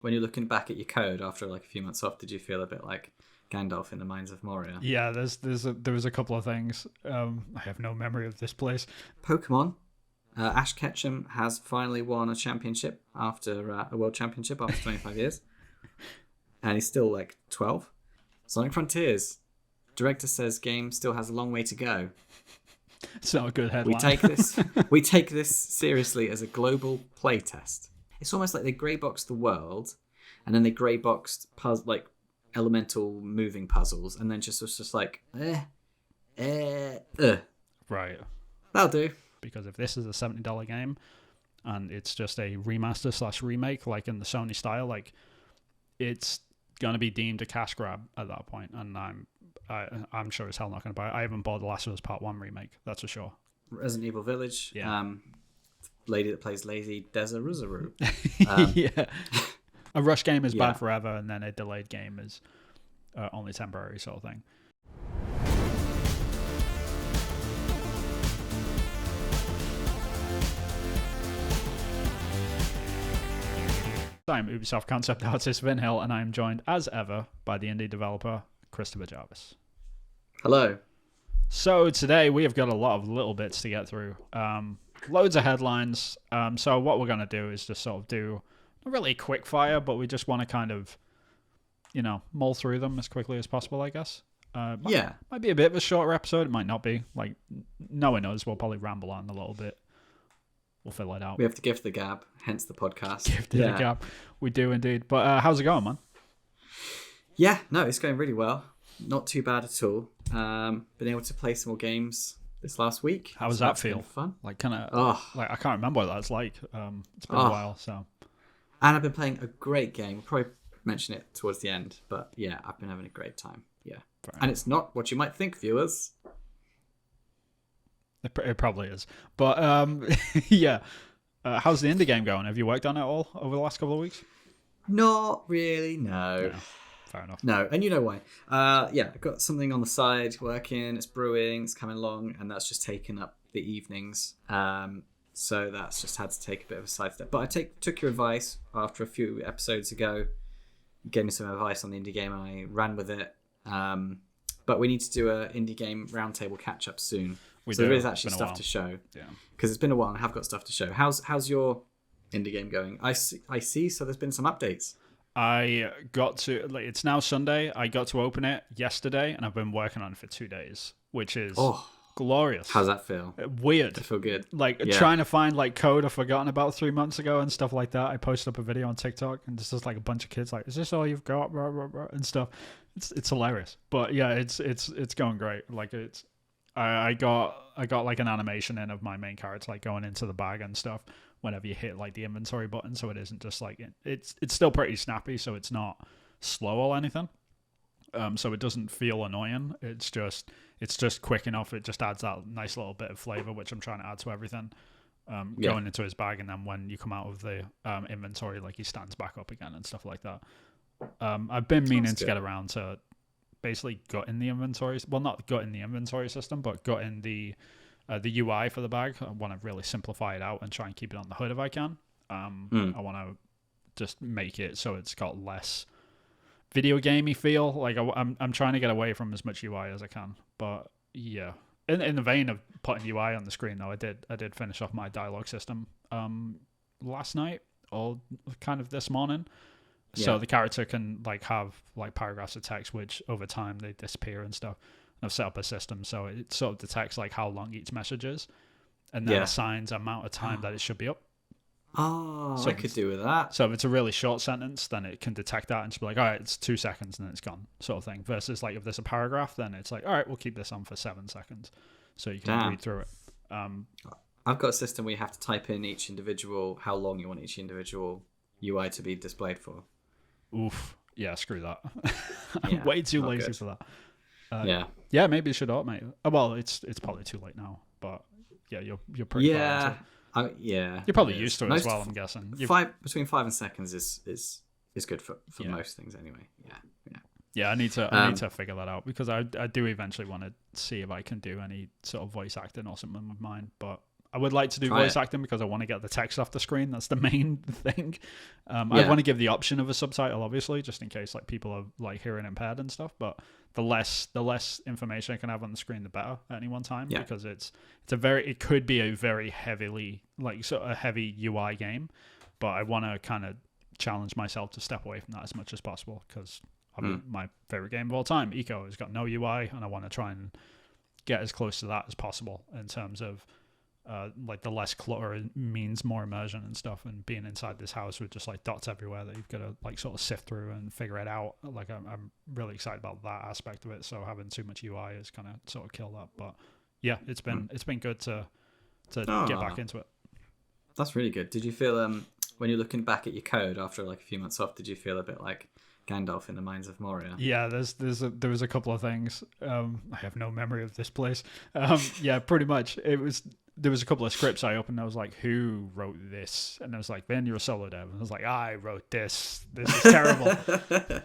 when you're looking back at your code after like a few months off, did you feel a bit like Gandalf in the Mines of Moria? Yeah, there was a couple of things. I have no memory of this place. Pokemon. Ash Ketchum has finally won a championship after a world championship after 25 years. And he's still like 12. Sonic Frontiers. Director says game still has a long way to go. It's not a good headline. We take this seriously as a global playtest. It's almost like they greyboxed the world, and then they greyboxed like elemental moving puzzles, and then just was just like, Right. That'll do. Because if this is a $70 game, and it's just a remaster / remake, like in the Sony style, like it's gonna be deemed a cash grab at that point, and I'm sure as hell not gonna buy it. I haven't bought The Last of Us Part 1 remake, that's for sure. Resident Evil Village. Yeah. Lady that plays Lazy Desiree. Yeah. A rush game is bad forever, and then a delayed game is only temporary, sort of thing. I'm Ubisoft concept artist Vin Hill, and I'm joined as ever by the indie developer Christopher Jarvis. Hello. So today we have got a lot of little bits to get through. Loads of headlines. So what we're going to do is just sort of do not really a quick fire, but we just want to kind of, mull through them as quickly as possible, I guess. Might be a bit of a shorter episode. It might not be. Like, no one knows. We'll probably ramble on a little bit. We'll fill it out. We have to give the gab, hence the podcast. Give the gab. We do indeed. But how's it going, man? Yeah, no, it's going really well. Not too bad at all. Been able to play some more games this last week. How does that feel? Fun. Like, kind of. Like, I can't remember what that's like. It's been a while, so. And I've been playing a great game. We'll probably mention it towards the end, but yeah, I've been having a great time. Yeah, and it's not what you might think, viewers. It probably is, but yeah. How's the indie game going? Have you worked on it all over the last couple of weeks? Not really, no. Fair enough. No, and you know why. I've got something on the side working, it's brewing, it's coming along, and that's just taken up the evenings. So that's just had to take a bit of a side step. But I took your advice after a few episodes ago. You gave me some advice on the indie game, and I ran with it. But we need to do an indie game roundtable catch-up soon. There is actually stuff to show. Yeah. Because it's been a while and I have got stuff to show. How's your indie game going? I see. So there's been some updates. I got to, it's now Sunday. I got to open it yesterday, and I've been working on it for 2 days, which is glorious. How's that feel? Weird. I feel good. Trying to find code I've forgotten about 3 months ago and stuff like that. I posted up a video on TikTok, and there's just a bunch of kids is this all you've got? Blah, blah, blah, and stuff. It's hilarious. But yeah, it's going great. I got an animation in of my main character going into the bag and stuff whenever you hit the inventory button, so it isn't just it's still pretty snappy, so it's not slow or anything. So it doesn't feel annoying. It's just quick enough. It just adds that nice little bit of flavor, which I'm trying to add to everything. Going into his bag, and then when you come out of the inventory, he stands back up again and stuff like that. I've been meaning to get around to basically gutting the inventories. Well, not gutting the inventory system, but gutting the UI for the bag. I want to really simplify it out and try and keep it on the hood if I can. I want to just make it so it's got less video gamey feel. I'm trying to get away from as much UI as I can. But yeah, in the vein of putting UI on the screen, though, I did finish off my dialogue system last night, or kind of this morning. So the character can have paragraphs of text, which over time they disappear and stuff. And I've set up a system so it sort of detects how long each message is, and then assigns amount of time that it should be up. Oh, so I could do with that. So if it's a really short sentence, then it can detect that and just be all right, it's 2 seconds and then it's gone, sort of thing. Versus if there's a paragraph, then it's all right, we'll keep this on for 7 seconds, so you can read through it. I've got a system where you have to type in how long you want each individual UI to be displayed for. Oof. Yeah, screw that. I'm way too lazy for that. Yeah, maybe it should automate it. Well, it's probably too late now, but yeah, you're pretty far into it. You're probably used to it as well, I'm guessing. Between 5 and seconds is good for most things anyway. Yeah, I need to figure that out, because I do eventually want to see if I can do any sort of voice acting or something with mine, but I would like to do Try voice it. acting because I want to get the text off the screen. That's the main thing. I Yeah. want to give the option of a subtitle, obviously, just in case like people are like hearing impaired and stuff. But the less information I can have on the screen, the better at any one time. Yeah. Because it could be a very heavily like sort of heavy UI game, but I want to kind of challenge myself to step away from that as much as possible because my favorite game of all time, Eco, has got no UI, and I want to try and get as close to that as possible in terms of like the less clutter means more immersion and stuff, and being inside this house with just like dots everywhere that you've got to like sort of sift through and figure it out. Like I'm really excited about that aspect of it. So having too much UI is kind of sort of kill that. But yeah, it's been good to get back into it. That's really good. Did you feel when you're looking back at your code after like a few months off, did you feel a bit like Gandalf in the Mines of Moria? Yeah, there was a couple of things. I have no memory of this place. Yeah, pretty much. There was a couple of scripts I opened and I was like, who wrote this? And I was like, Ben, you're a solo dev. And I was like, I wrote this. This is terrible.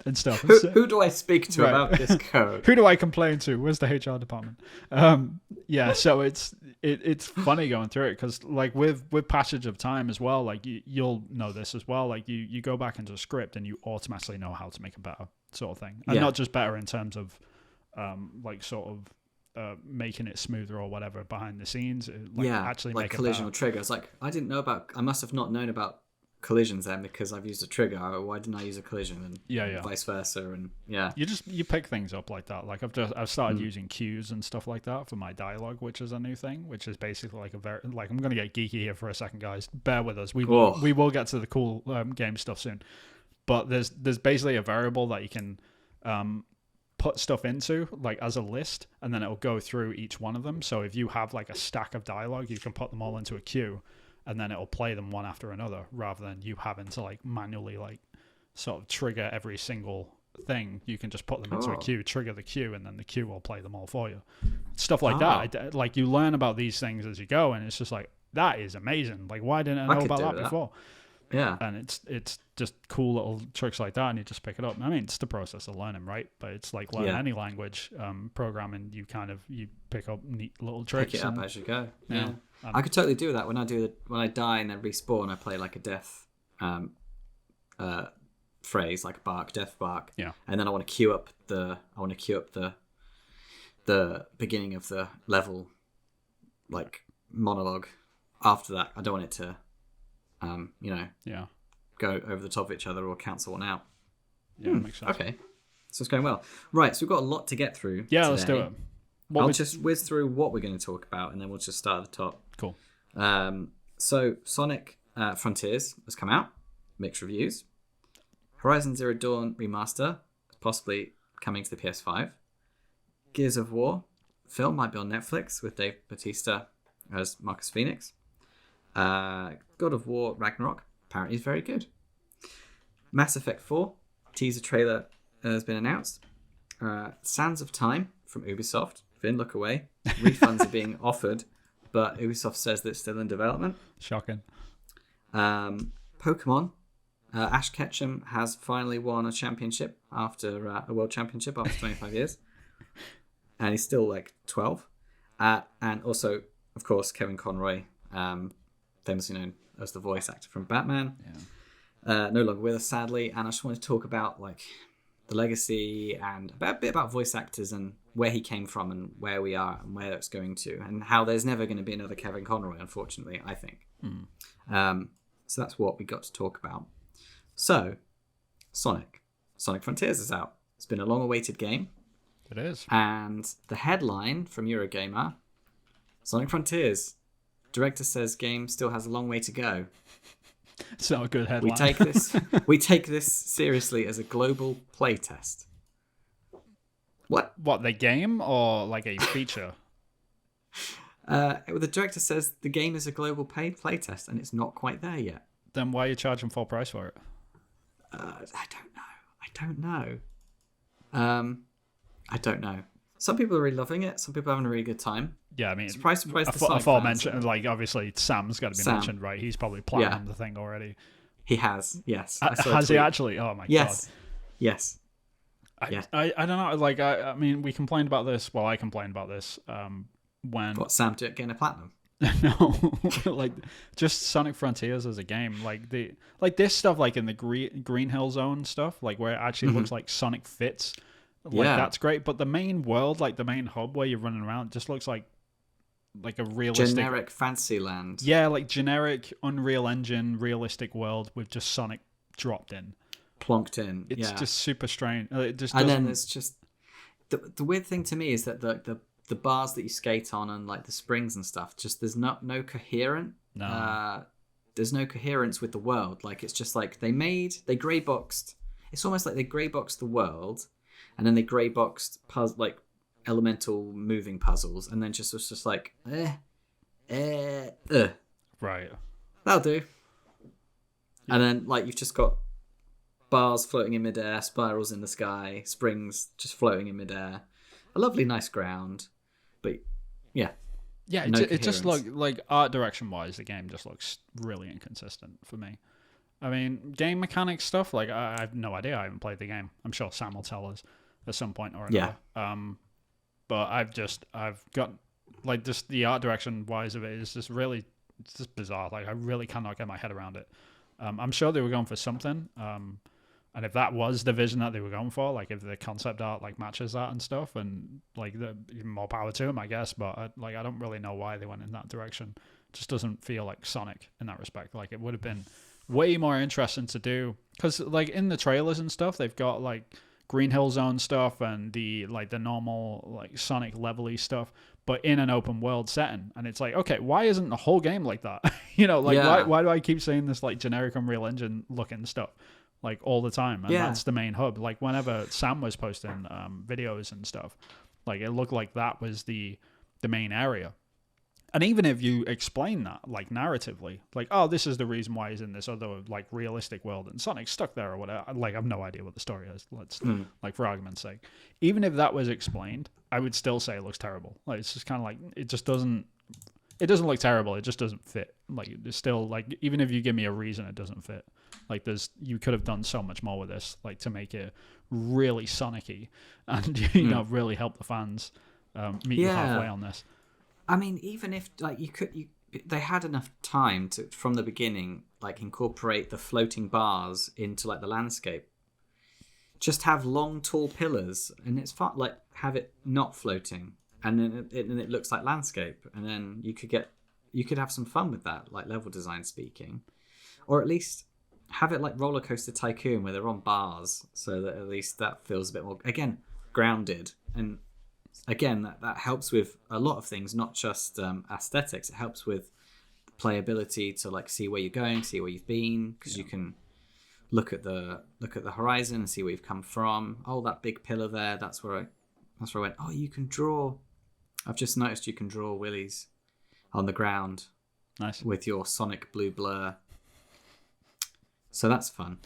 And stuff. Who do I speak to about this code? Who do I complain to? Where's the HR department? Yeah, so it's funny going through it because like with passage of time as well, like you'll know this as well. Like you go back into a script and you automatically know how to make it better, sort of thing. And not just better in terms of like sort of making it smoother or whatever behind the scenes, actually like make collision it or triggers. Like I must have not known about collisions then because I've used a trigger. Why didn't I use a collision? And vice versa. And you pick things up like that. Like I've started using cues and stuff like that for my dialogue, which is a new thing, which is basically like I'm gonna get geeky here for a second, guys. Bear with us. We will get to the cool game stuff soon. But there's basically a variable that you can put stuff into like as a list, and then it'll go through each one of them. So if you have like a stack of dialogue, you can put them all into a queue, and then it'll play them one after another, rather than you having to like manually like sort of trigger every single thing. You can just put them into a queue, trigger the queue, and then the queue will play them all for you. Stuff like that. Like you learn about these things as you go, and it's just like, that is amazing. Like, why didn't I know about that before? Yeah. And it's just cool little tricks like that, and you just pick it up. I mean, it's the process of learning, right? But it's like learning any language, programming. You pick up neat little tricks. Pick it up as you go. Yeah. I could totally do that when I die and then respawn. I play like a death phrase, like bark, death bark. Yeah. And then I want to queue up the beginning of the level, like monologue. After that, I don't want it to go over the top of each other or cancel one out. Yeah, makes sense. Okay, so it's going well. Right, so we've got a lot to get through. Yeah, today. let's do it. I'll just whiz through what we're going to talk about, and then we'll just start at the top. Cool. So Sonic Frontiers has come out, mixed reviews. Horizon Zero Dawn remaster, possibly coming to the PS5. Gears of War film might be on Netflix with Dave Bautista as Marcus Phoenix. God of War Ragnarok apparently is very good. Mass Effect 4 teaser trailer has been announced. Sands of Time from Ubisoft. Vin, look away. Refunds are being offered, but Ubisoft says that it's still in development. Shocking. Pokemon. Ash Ketchum has finally won a championship after a world championship after 25 years. And he's still like 12. And also, of course, Kevin Conroy, famously known as the voice actor from Batman. Yeah. No longer with us, sadly. And I just wanted to talk about like the legacy and a bit about voice actors and where he came from and where we are and where it's going to, and how there's never going to be another Kevin Conroy, unfortunately, I think. So that's what we got to talk about. So, Sonic Frontiers is out. It's been a long-awaited game. It is. And the headline from Eurogamer, Sonic Frontiers, director says game still has a long way to go. It's not a good headline. We take this seriously as a global playtest. What, the game or like a feature? The director says the game is a global playtest and it's not quite there yet. Then why are you charging full price for it? I don't know. Some people are really loving it. Some people are having a really good time. Yeah, I mean, surprise, aforementioned, like obviously Sam's got to be mentioned, right? He's probably platinum the thing already. He has, yes. Has he actually? Oh my god. Yes. I don't know. Like I mean, we complained about this. Well, I complained about this when Sam getting a platinum. No, like just Sonic Frontiers as a game, like this stuff, like in the Green Hill Zone stuff, like where it actually looks like Sonic fits, like Yeah. that's great. But the main world, like the main hub where you're running around, just looks like a realistic, Generic Fantasyland. yeah, like generic Unreal Engine realistic world with just Sonic dropped in. Plonked in. It's Yeah. just super strange. It just And doesn't. then there's just the weird thing to me is that the bars that you skate on and like the springs and stuff, just there's no coherent. No. There's no coherence with the world. Like it's just like they grey boxed. It's almost like they grey boxed the world, and then they grey boxed like elemental moving puzzles, and then just was just like Right. that'll do. And then like you've just got bars floating in midair, spirals in the sky, springs just floating in midair. A lovely, nice ground, but yeah, Yeah, no it just coherence. like art direction wise, the game just looks really inconsistent for me. I mean, game mechanics stuff, like I have no idea. I haven't played the game. I'm sure Sam will tell us at some point or another. But I've got like just the art direction wise of it is just really, it's just bizarre. Like I really cannot get my head around it. I'm sure they were going for something. And if that was the vision that they were going for, like if the concept art like matches that and stuff, and like even more power to them, I guess. But I don't really know why they went in that direction. It just doesn't feel like Sonic in that respect. Like it would have been way more interesting to do, because like in the trailers and stuff, they've got like Green Hill Zone stuff and the normal like Sonic level-y stuff, but in an open world setting. And it's like, okay, why isn't the whole game like that? Why do I keep seeing this like generic Unreal Engine looking stuff like all the time? And that's the main hub. Like whenever Sam was posting videos and stuff, like it looked like that was the main area. And even if you explain that, like narratively, like, oh, this is the reason why he's in this other like realistic world and Sonic's stuck there or whatever, like I have no idea what the story is. Let's like for argument's sake, even if that was explained, I would still say it looks terrible. Like it's just kind of like it doesn't look terrible. It just doesn't fit. Like it's still like, even if you give me a reason, it doesn't fit. Like you could have done so much more with this, like to make it really Sonic-y and really help the fans meet you halfway on this. I mean, even if like they had enough time to from the beginning like incorporate the floating bars into like the landscape. Just have long, tall pillars, and it's fun. Like have it not floating, and then it looks like landscape, and then you could have some fun with that, like level design speaking, or at least have it like Roller Coaster Tycoon where they're on bars, so that at least that feels a bit more again grounded. And again, that helps with a lot of things, not just aesthetics. It helps with playability to like see where you're going, see where you've been, because you can look at the horizon and see where you've come from. Oh, that big pillar there, that's where I went. Oh, you can draw. I've just noticed you can draw willies on the ground. Nice. With your Sonic blue blur. So that's fun.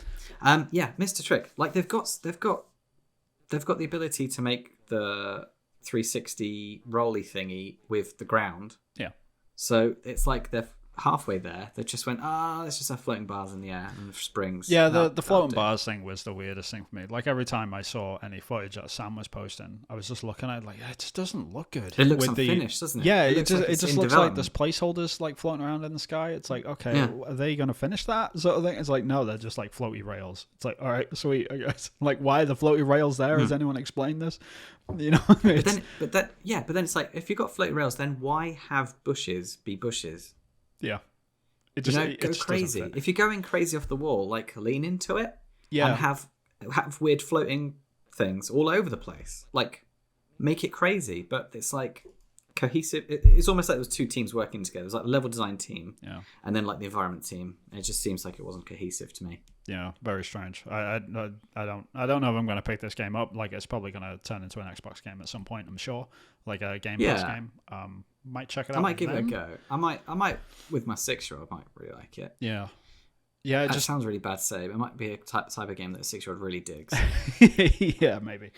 Yeah, Mr. Trick. Like they've got the ability to make the 360 rolly thingy with the ground. Yeah. So it's like they're halfway there. They just went, let's just have floating bars in the air and springs. Yeah, the floating bars thing was the weirdest thing for me. Like every time I saw any footage that Sam was posting, I was just looking at it like, it just doesn't look good. It looks unfinished, doesn't it? Yeah, it just looks like there's placeholders like floating around in the sky. It's like, okay, are they going to finish that sort of thing? It's like, no, they're just like floaty rails. It's like, all right, sweet, I guess. Like, why are the floaty rails there? Has anyone explained this? You know, but then it's like, if you've got floaty rails, then why have bushes be bushes? Yeah. It just, go crazy. If you're going crazy off the wall, like lean into it, and have weird floating things all over the place. Like make it crazy, but it's like cohesive. It's almost like there was two teams working together. It was like the level design team, and then like the environment team. It just seems like it wasn't cohesive to me. Yeah, very strange. I don't know if I'm going to pick this game up. Like it's probably going to turn into an Xbox game at some point, I'm sure. Like a Game Pass game. Might check it out. I might give it a go. I might with my 6-year-old might really like it. Yeah. It just sounds really bad to say, but it might be a type of game that a 6-year-old really digs. Yeah, maybe.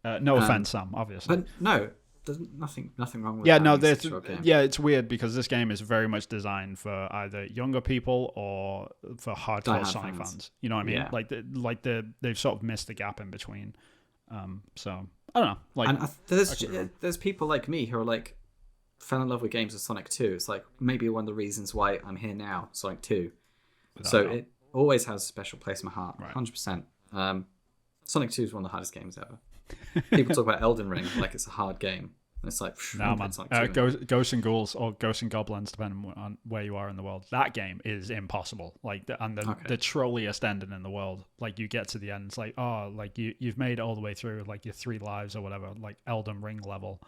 No offense, Sam, obviously. But no, there's nothing wrong with game. Yeah, it's weird because this game is very much designed for either younger people or for hardcore Sonic fans. You know what I mean? Yeah. They've sort of missed the gap in between. So I don't know. Like, and there's people like me who are like, fell in love with games of Sonic 2. It's like maybe one of the reasons why I'm here now, Sonic 2. Without So doubt. it always has a special place in my heart, Right. 100%. Sonic 2 is one of the hardest games ever. People talk about Elden Ring like it's a hard game. And it's like, Nah, man. Ghosts and Ghouls or Ghosts and Goblins, depending on where you are in the world. That game is impossible. Like, the trolliest ending in the world. Like, you get to the end, it's like, oh, like you've made it all the way through, like your 3 lives or whatever, like Elden Ring level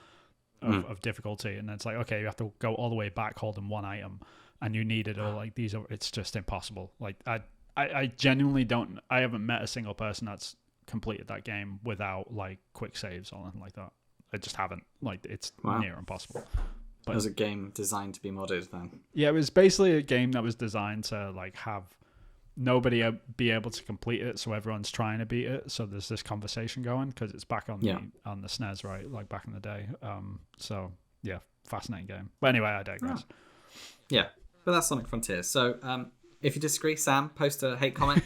of difficulty, and it's like, okay, you have to go all the way back holding 1 item, and you need it all. Like these are, it's just impossible. Like I genuinely don't. I haven't met a single person that's completed that game without like quick saves or anything like that. I just haven't. Like, it's near impossible. But it was a game designed to be modded then. Yeah, it was basically a game that was designed to like have nobody be able to complete it, so everyone's trying to beat it. So there's this conversation going because it's back on the SNES, right? Like back in the day. So yeah, fascinating game. But anyway, I digress. Yeah, but that's Sonic Frontiers. So if you disagree, Sam, post a hate comment.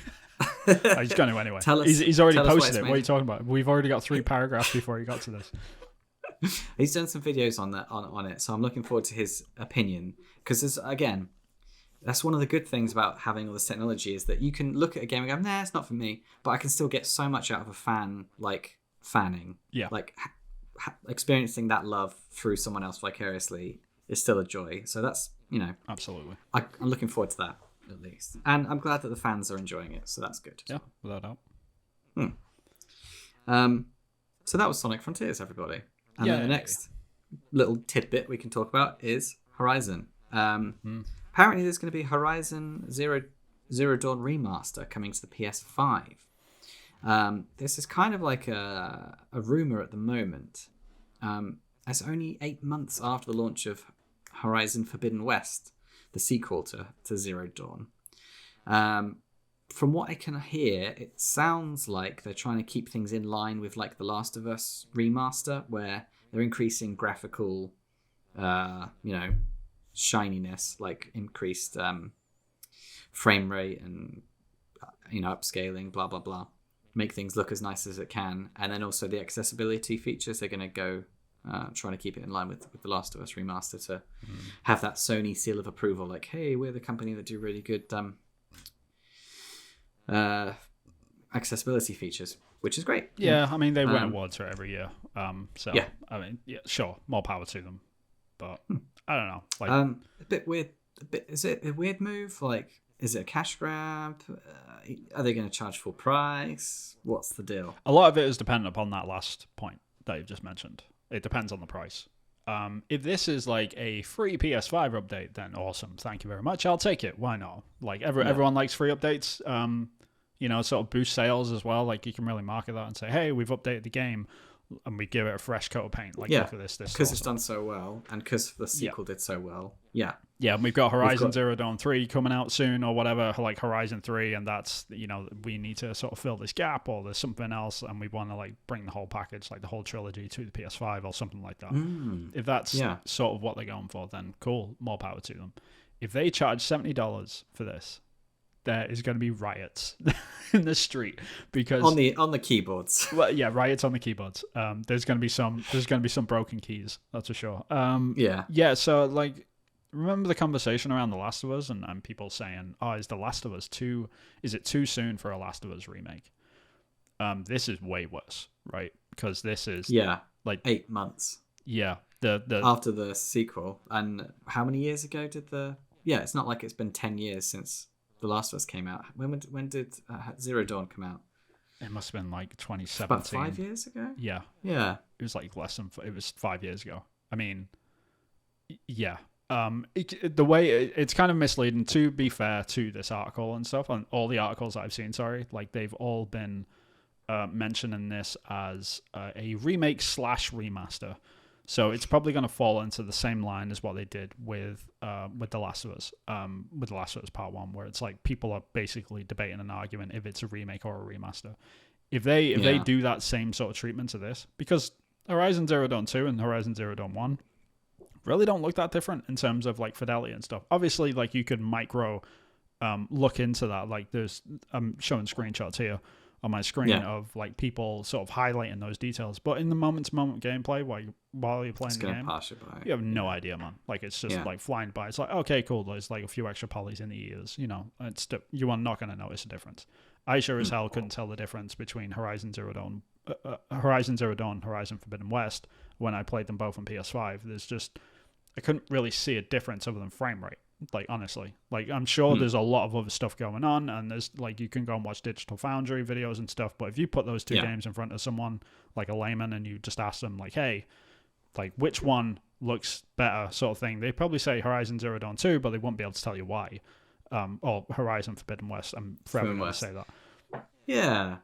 He's going to anyway. He's already posted it. What are you talking about? We've already got 3 paragraphs before he got to this. He's done some videos on it, so I'm looking forward to his opinion. Because again, that's one of the good things about having all this technology is that you can look at a game and go, nah, it's not for me, but I can still get so much out of a fan, like fanning. Yeah. Like experiencing that love through someone else vicariously is still a joy. So that's, absolutely. I'm looking forward to that at least, and I'm glad that the fans are enjoying it. So that's good. Yeah, without doubt. So that was Sonic Frontiers, everybody. And then the next little tidbit we can talk about is Horizon. Apparently there's going to be Horizon Zero Dawn Remaster coming to the PS5. This is kind of like a rumor at the moment. It's only 8 months after the launch of Horizon Forbidden West, the sequel to Zero Dawn. From what I can hear, it sounds like they're trying to keep things in line with like The Last of Us remaster, where they're increasing graphical, shininess, like increased frame rate and upscaling, blah blah blah, make things look as nice as it can, and then also the accessibility features. They're going to go trying to keep it in line with The Last of Us remaster to have that Sony seal of approval. Like, hey, we're the company that do really good accessibility features, which is great. Yeah, I mean, they win awards for it every year. So yeah. I mean, yeah, sure, more power to them. But I don't know. Like, a bit weird. Is it a weird move? Like, is it a cash grab? Are they going to charge full price? What's the deal? A lot of it is dependent upon that last point that you've just mentioned. It depends on the price. If this is like a free PS5 update, then awesome. Thank you very much. I'll take it. Why not? Like everyone likes free updates. Sort of boost sales as well. Like you can really market that and say, hey, we've updated the game and we give it a fresh coat of paint. Like, look at this. Because it's done so well and because the sequel did so well. Yeah. Yeah, and we've got Horizon Zero Dawn 3 coming out soon or whatever, like Horizon 3, and that's, we need to sort of fill this gap, or there's something else and we want to like bring the whole package, like the whole trilogy to the PS5 or something like that. If that's sort of what they're going for, then cool, more power to them. If they charge $70 for this, there is going to be riots in the street because on the keyboards. Well, yeah, riots on the keyboards. There's going to be some broken keys, that's for sure. Yeah. So like, remember the conversation around The Last of Us and people saying, "Oh, is The Last of Us is it too soon for a Last of Us remake?" This is way worse, right? Because this is like 8 months. Yeah, the after the sequel, and how many years ago did the? Yeah, it's not like it's been 10 years since The Last of Us came out. When did Zero Dawn come out? It must have been like 2017. About 5 years ago? Yeah. Yeah. It was like it was 5 years ago. I mean, yeah. The way it's kind of misleading, to be fair to this article and stuff, and all the articles I've seen, like they've all been mentioning this as a remake / remaster. So it's probably going to fall into the same line as what they did with The Last of Us, with The Last of Us Part 1, where it's like people are basically debating an argument if it's a remake or a remaster. If they do that same sort of treatment to this, because Horizon Zero Dawn 2 and Horizon Zero Dawn 1 really don't look that different in terms of like fidelity and stuff. Obviously, like you could micro look into that. Like I'm showing screenshots here on my screen of like people sort of highlighting those details. But in the moment-to-moment gameplay, while you're playing the game, pass you by. You have no idea, man. Like it's just like flying by. It's like, okay, cool. There's like a few extra polys in the ears. You know, you are not going to notice a difference. I sure as hell couldn't tell the difference between Horizon Zero Dawn, Horizon Forbidden West when I played them both on PS5. I couldn't really see a difference other than frame rate. Like honestly, like I'm sure there's a lot of other stuff going on, and there's like you can go and watch Digital Foundry videos and stuff. But if you put those two games in front of someone like a layman and you just ask them like, hey, like which one looks better, sort of thing, they probably say Horizon Zero Dawn 2, but they won't be able to tell you why. Or Horizon Forbidden West. I'm forever going to say that. Yeah.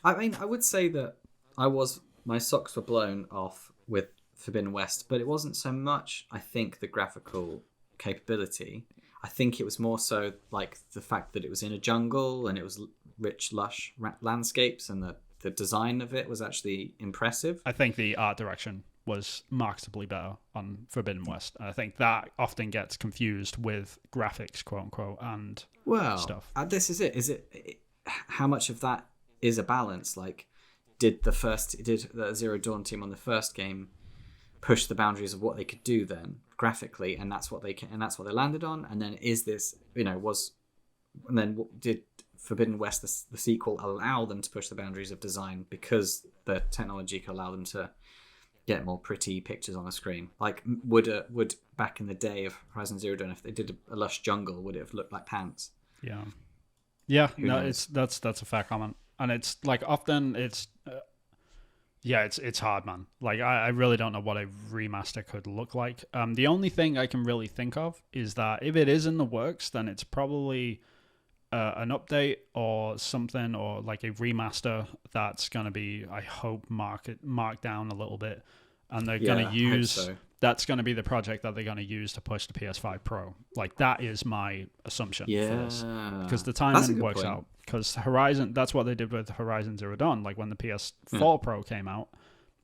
I mean, I would say that my socks were blown off with Forbidden West, but it wasn't so much, I think, the graphical capability. I think it was more so like the fact that it was in a jungle and it was rich, lush landscapes, and the design of it was actually impressive. I think the art direction was markedly better on Forbidden West. I think that often gets confused with graphics, quote unquote, and stuff. This is it. Is it how much of that is a balance? Like, did the Zero Dawn team on the first game push the boundaries of what they could do then graphically, and that's what they landed on? And then is this, did Forbidden West, the sequel, allow them to push the boundaries of design because the technology could allow them to get more pretty pictures on a screen? Like, would back in the day of Horizon Zero Dawn, if they did a lush jungle, would it have looked like pants? Yeah. That's a fair comment, and it's like often it's hard, man. Like I really don't know what a remaster could look like. The only thing I can really think of is that if it is in the works, then it's probably an update or something, or like a remaster that's going to be, I hope, marked down a little bit, and they're going to use that's going to be the project that they're going to use to push the PS5 Pro. Like that is my assumption for this, because the timing works out. Because Horizon, that's what they did with Horizon Zero Dawn. Like when the PS4 Pro came out,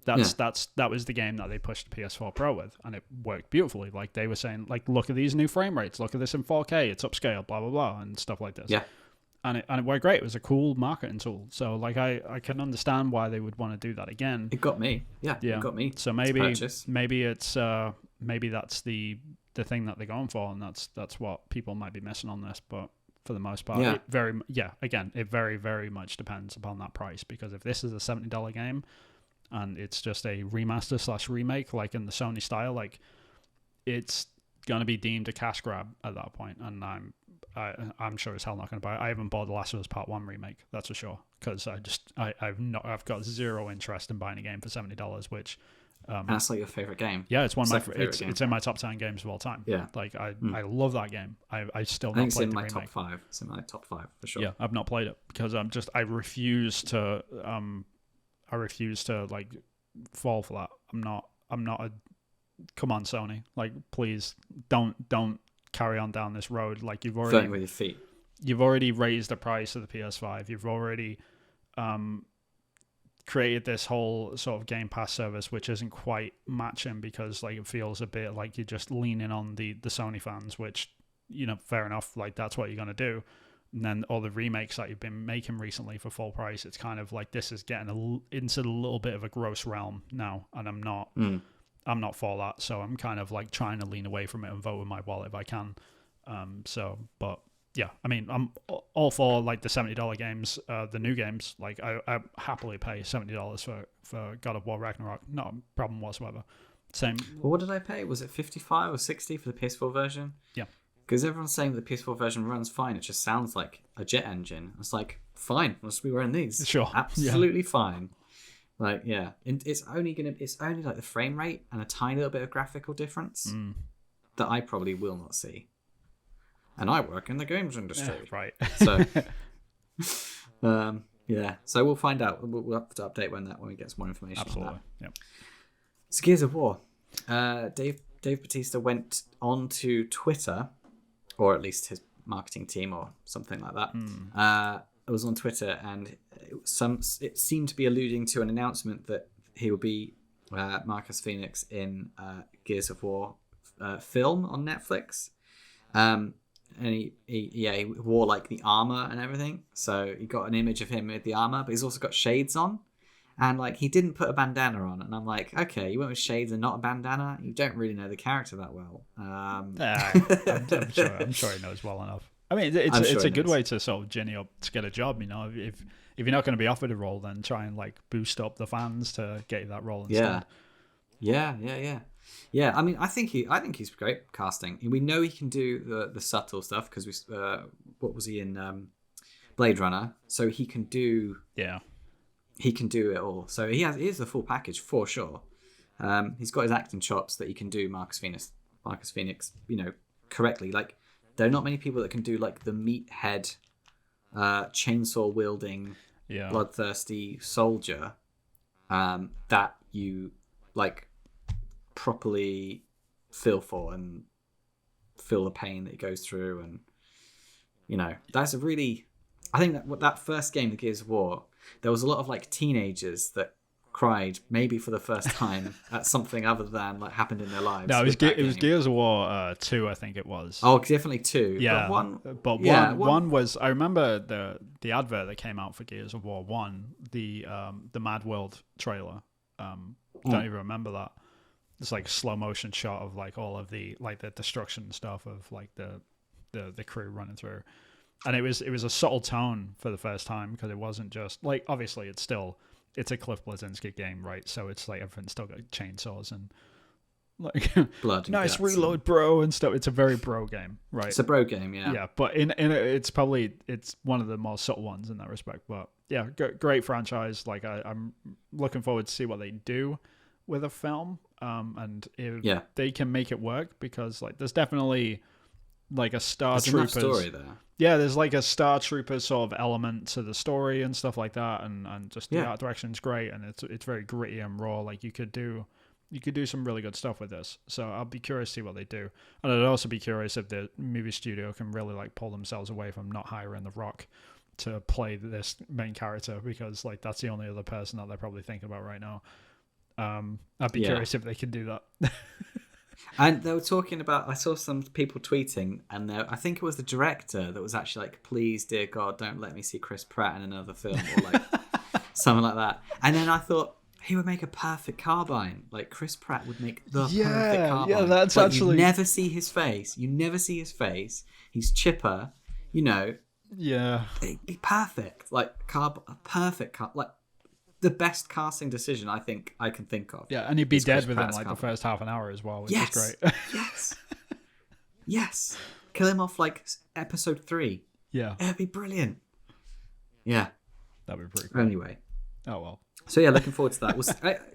that was the game that they pushed the PS4 Pro with, and it worked beautifully. Like they were saying, like, look at these new frame rates, look at this in 4K, it's upscaled, blah blah blah, and stuff like this. Yeah, and it worked great. It was a cool marketing tool. So like I can understand why they would want to do that again. It got me. Yeah. It got me. So maybe it's maybe that's the thing that they're going for, and that's what people might be missing on this, but. For the most part, it very, very much depends upon that price, because if this is a $70 game and it's just a remaster / remake, like in the Sony style, like it's gonna be deemed a cash grab at that point, and I'm sure as hell not gonna buy it. I haven't bought The Last of Us Part 1 remake, that's for sure, because I've got zero interest in buying a game for $70, which. And that's like your favorite game. Yeah, it's one of my it's in my top 10 games of all time. Yeah, like I love that game. I still not played the remake. Top 5. It's in my top 5 for sure. Yeah, I've not played it because I refuse to like fall for that. I'm not a come on, Sony. Like, please don't carry on down this road. Like you've already flirting with your feet. You've already raised the price of the PS5. You've already created this whole sort of Game Pass service, which isn't quite matching, because like it feels a bit like you're just leaning on the Sony fans, which, you know, fair enough, like that's what you're going to do. And then all the remakes that you've been making recently for full price, it's kind of like this is getting into a little bit of a gross realm now, and I'm not for that, so I'm kind of like trying to lean away from it and vote with my wallet if I can. But yeah, I mean, I'm all for like the $70 games, the new games. Like I happily pay $70 for God of War Ragnarok. Not a problem whatsoever. Same. Well, what did I pay? Was it 55 or 60 for the PS4 version? Yeah. Because everyone's saying the PS4 version runs fine. It just sounds like a jet engine. It's like, fine, let's be wearing these. Sure. Absolutely fine. Like, yeah. And it's only like the frame rate and a tiny little bit of graphical difference that I probably will not see. And I work in the games industry. Yeah, right. So, yeah. So we'll find out. We'll have to update when we get some more information. Absolutely. On that. Yep. So Gears of War. Dave Bautista went onto Twitter, or at least his marketing team or something like that. It was on Twitter, and it seemed to be alluding to an announcement that he would be Marcus Phoenix in Gears of War film on Netflix. he wore like the armor and everything. So you got an image of him with the armor, but he's also got shades on. And like he didn't put a bandana on, and I'm like, okay, you went with shades and not a bandana. You don't really know the character that well. I'm sure he knows well enough. I mean, it's a good way to sort of ginny up to get a job. You know, if you're not going to be offered a role, then try and like boost up the fans to get you that role instead. Yeah. I mean, I think he's great casting. We know he can do the subtle stuff because what was he in Blade Runner? So he can do He can do it all. So he is the full package for sure. He's got his acting chops that he can do Marcus Phoenix, correctly. Like there are not many people that can do like the meathead, chainsaw wielding, bloodthirsty soldier that you like properly feel for and feel the pain that he goes through, and that's a really. I think that first game, the Gears of War, there was a lot of like teenagers that cried maybe for the first time at something other than like happened in their lives. No, it was Gears of War 2, I think it was. Oh, definitely 2. Yeah, but one was. I remember the advert that came out for Gears of War 1, the Mad World trailer. Don't even remember that. It's like a slow motion shot of like all of the like the destruction stuff of like the crew running through. And it was a subtle tone for the first time because it wasn't just like obviously it's a Cliff Bleszinski game, right? So it's like everyone's still got chainsaws and like blood, and nice reload, bro, and stuff. It's a very bro game, right? It's a bro game, yeah. Yeah, but it's one of the more subtle ones in that respect. But yeah, great franchise. Like I'm looking forward to see what they do with a film, and if they can make it work because like there's definitely like a Star Troopers story there. Yeah, there's like a Star Troopers sort of element to the story and stuff like that, and just the art direction's great, and it's very gritty and raw. Like you could do some really good stuff with this. So I'll be curious to see what they do, and I'd also be curious if the movie studio can really like pull themselves away from not hiring The Rock to play this main character because like that's the only other person that they're probably thinking about right now. I'd be curious if they can do that. And they were talking about, I saw some people tweeting, and I think it was the director that was actually like, please, dear God, don't let me see Chris Pratt in another film, or like something like that. And then I thought, he would make a perfect Carbine. Like, Chris Pratt would make the perfect Carbine. Yeah, that's like, actually... You never see his face. He's chipper, Yeah. It'd be perfect. Like, a perfect like, the best casting decision I think I can think of. Yeah, and he'd be dead within like the first half an hour as well, which is great. Yes. Kill him off like episode 3. Yeah. It'd be brilliant. Yeah. That'd be pretty cool. Anyway. Oh, well. So yeah, looking forward to that.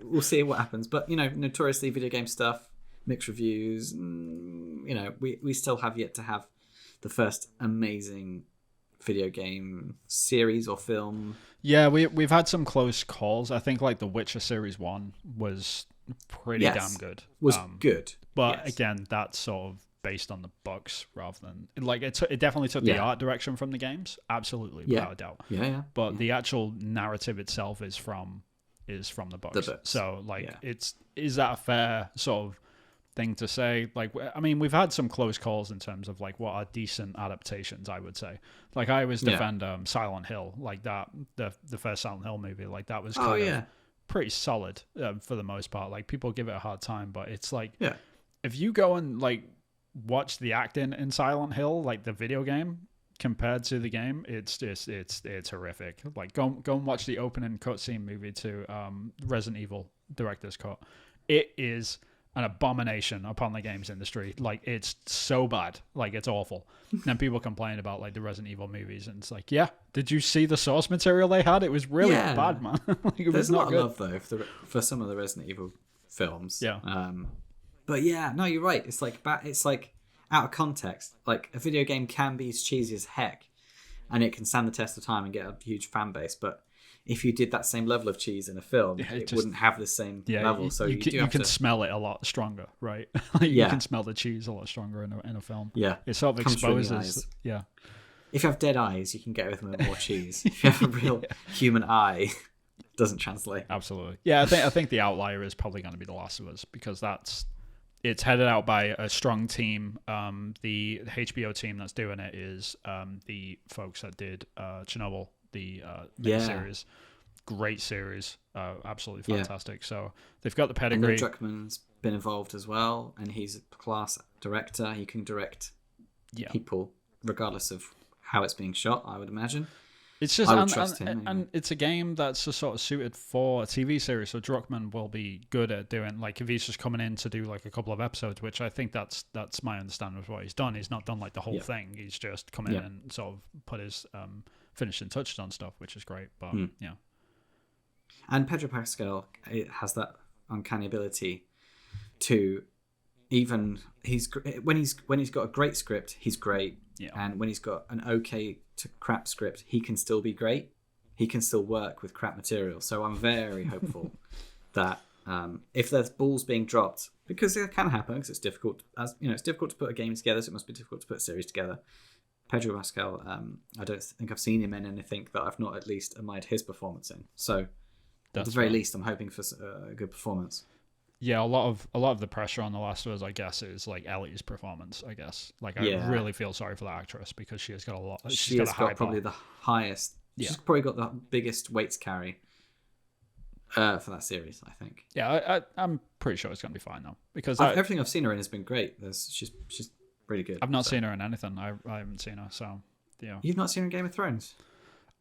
We'll see what happens. But, notoriously video game stuff, mixed reviews, we still have yet to have the first amazing video game series or film. Yeah, we've had some close calls. I think like The Witcher Series 1 was pretty damn good. Was good. But again, that's sort of based on the books rather than like it definitely took the art direction from the games. Absolutely, without a doubt. Yeah. But the actual narrative itself is from the books. So like is that a fair sort of thing to say? Like, I mean, we've had some close calls in terms of like what are decent adaptations, I would say. Like I always defend Silent Hill, like that the first Silent Hill movie, like that was kind of pretty solid for the most part. Like people give it a hard time, but it's like if you go and like watch the acting in Silent Hill, like the video game compared to the game, it's horrific. Like go and watch the opening cutscene movie to Resident Evil director's cut. It is an abomination upon the games industry. Like it's so bad, like it's awful. And people complain about like the Resident Evil movies, and it's like, did you see the source material they had? It was really bad, man. Like, there's a lot of love though for some of the Resident Evil films. But no, you're right. It's like out of context. Like a video game can be as cheesy as heck, and it can stand the test of time and get a huge fan base. But if you did that same level of cheese in a film, it wouldn't have the same level. So you can smell it a lot stronger, right? Like you can smell the cheese a lot stronger in a film. Yeah, it sort of exposes. Yeah, if you have dead eyes, you can get with them with more cheese. If you have a real human eye, it doesn't translate. Absolutely. Yeah, I think the outlier is probably going to be The Last of Us because it's headed out by a strong team. The HBO team that's doing it is the folks that did Chernobyl, the miniseries. Great series, absolutely fantastic. So they've got the pedigree. And Neil Druckmann's been involved as well, and he's a class director. He can direct people regardless of how it's being shot, I would imagine. It's just, I would trust him. And it's a game that's just sort of suited for a TV series, so Druckmann will be good at doing, like, if he's just coming in to do like a couple of episodes, which I think that's my understanding of what he's done. He's not done like the whole thing. He's just come in and sort of put his finishing touches on stuff, which is great. But yeah. And Pedro Pascal has that uncanny ability to even when he's got a great script, he's great. Yeah. And when he's got an okay to crap script, he can still be great. He can still work with crap material. So I'm very hopeful that if there's balls being dropped, because it can happen, because it's difficult, it's difficult to put a game together, so it must be difficult to put a series together. Pedro Pascal, I don't think I've seen him in anything that I've not at least admired his performance in. So at the very least, I'm hoping for a good performance. Yeah, a lot of the pressure on The Last of Us, I guess, is like Ellie's performance. I guess, like, I really feel sorry for that actress because she has got a lot. She has got probably the highest. Yeah. She's probably got the biggest weight to carry for that series, I think. Yeah, I'm pretty sure it's going to be fine though, because everything I've seen her in has been great. She's really good. I've not seen her in anything. I haven't seen her, so yeah. You've not seen her in Game of Thrones?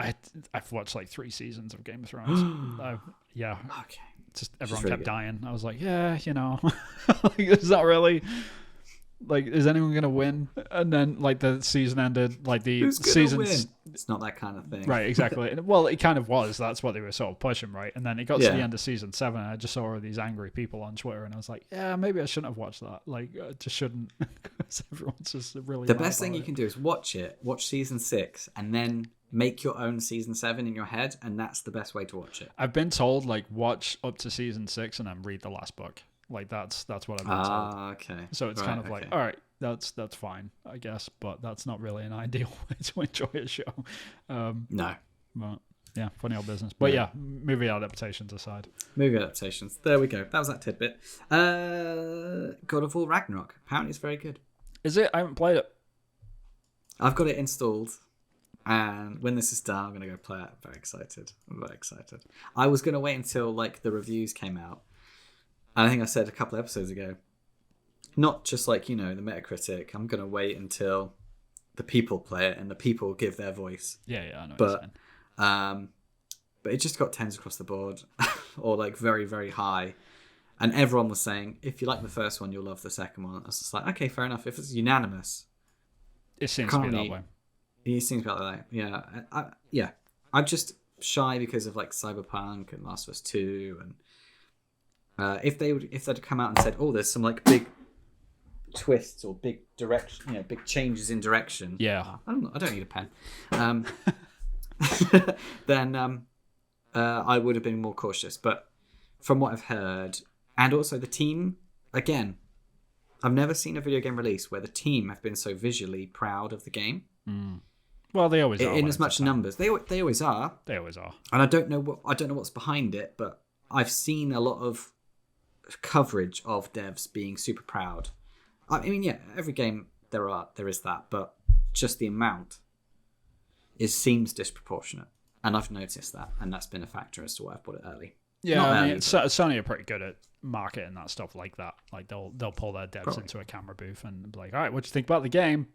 I've watched like 3 seasons of Game of Thrones. Yeah. Okay. Just everyone kept dying. I was like, like, it's not really like, is anyone gonna win? And then like the season ended, like the season. It's not that kind of thing, right? Exactly. Well, it kind of was. That's what they were sort of pushing, right? And then it got to the end of season 7, and I just saw all these angry people on Twitter, and I was like, yeah, maybe I shouldn't have watched that. Like, I just shouldn't, because everyone's just really. The best thing you can do is watch season 6, and then make your own season 7 in your head, and that's the best way to watch it. I've been told, like, watch up to season 6 and then read the last book. Like, that's what I've been told. Okay. So it's kind of like, all right, that's fine, I guess, but that's not really an ideal way to enjoy a show. No. But yeah, funny old business. But yeah, movie adaptations aside. Movie adaptations. There we go. That was that tidbit. God of War Ragnarok. Apparently it's very good. Is it? I haven't played it. I've got it installed. And when this is done, I'm going to go play it. I'm very excited. I was going to wait until like the reviews came out. And I think I said a couple of episodes ago, not just like, the Metacritic. I'm going to wait until the people play it and the people give their voice. Yeah, I know what you're saying. But it just got 10s across the board or like very, very high. And everyone was saying, if you like the first one, you'll love the second one. I was just like, okay, fair enough. If it's unanimous. It seems to be that way. He seems about that. Yeah. I'm just shy because of like Cyberpunk and Last of Us 2, and if they'd come out and said, "Oh, there's some like big twists or big direction, big changes in direction." Yeah. I don't need a pen. Then I would have been more cautious. But from what I've heard, and also the team, again, I've never seen a video game release where the team have been so visually proud of the game. Mm. Well, they always are. In as much numbers. They always are. They always are. And I don't know what's behind it, but I've seen a lot of coverage of devs being super proud. I mean, yeah, every game there is that, but just the amount seems disproportionate. And I've noticed that, and that's been a factor as to why I've bought it early. Yeah, I mean, Sony are pretty good at marketing that stuff like that. Like they'll pull their devs into a camera booth and be like, all right, what do you think about the game?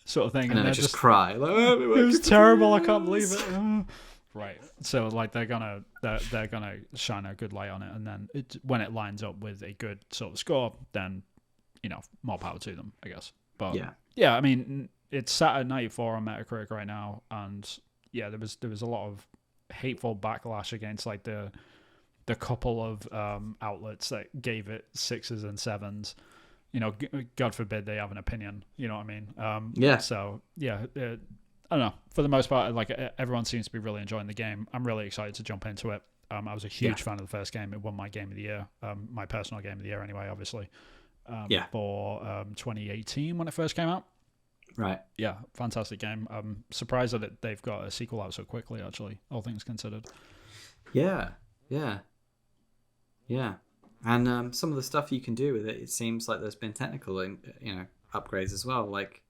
Sort of thing, and then they just cry. Like, oh, it was terrible. I can't believe it. Right. So like they're gonna shine a good light on it, and then when it lines up with a good sort of score, then more power to them, I guess. But yeah. I mean, it's sat at 94 on Metacritic right now, and yeah, there was a lot of hateful backlash against like the couple of outlets that gave it 6s and 7s. God forbid they have an opinion. You know what I mean? Yeah. So yeah, I don't know. For the most part, like everyone seems to be really enjoying the game. I'm really excited to jump into it. I was a huge fan of the first game. It won my game of the year, my personal game of the year anyway, obviously. For 2018 when it first came out. Right. Yeah, fantastic game. I'm surprised that they've got a sequel out so quickly. Actually, all things considered. Yeah. And some of the stuff you can do with it, it seems like there's been technical, upgrades as well, like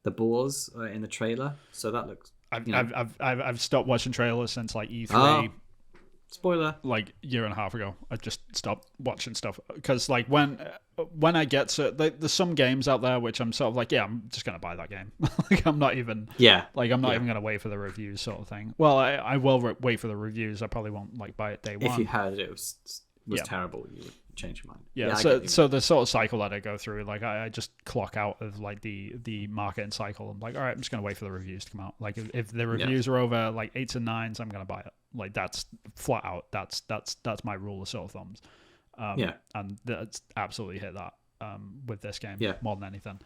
the boars in the trailer. So that looks. I've stopped watching trailers since like E3. Oh, spoiler. Like year and a half ago, I just stopped watching stuff because like when I get to there's some games out there which I'm sort of like, yeah, I'm just gonna buy that game. Like I'm not even even gonna wait for the reviews sort of thing. Well, I will wait for the reviews. I probably won't like buy it day one. If you heard it was terrible, you would change your mind. Yeah, so the sort of cycle that I go through, like I just clock out of like the marketing cycle. I'm like, all right, I'm just gonna wait for the reviews to come out. Like if the reviews are over like 8s and 9s, I'm gonna buy it. Like that's flat out. That's my rule of sort of thumbs. And that's absolutely hit that with this game more than anything.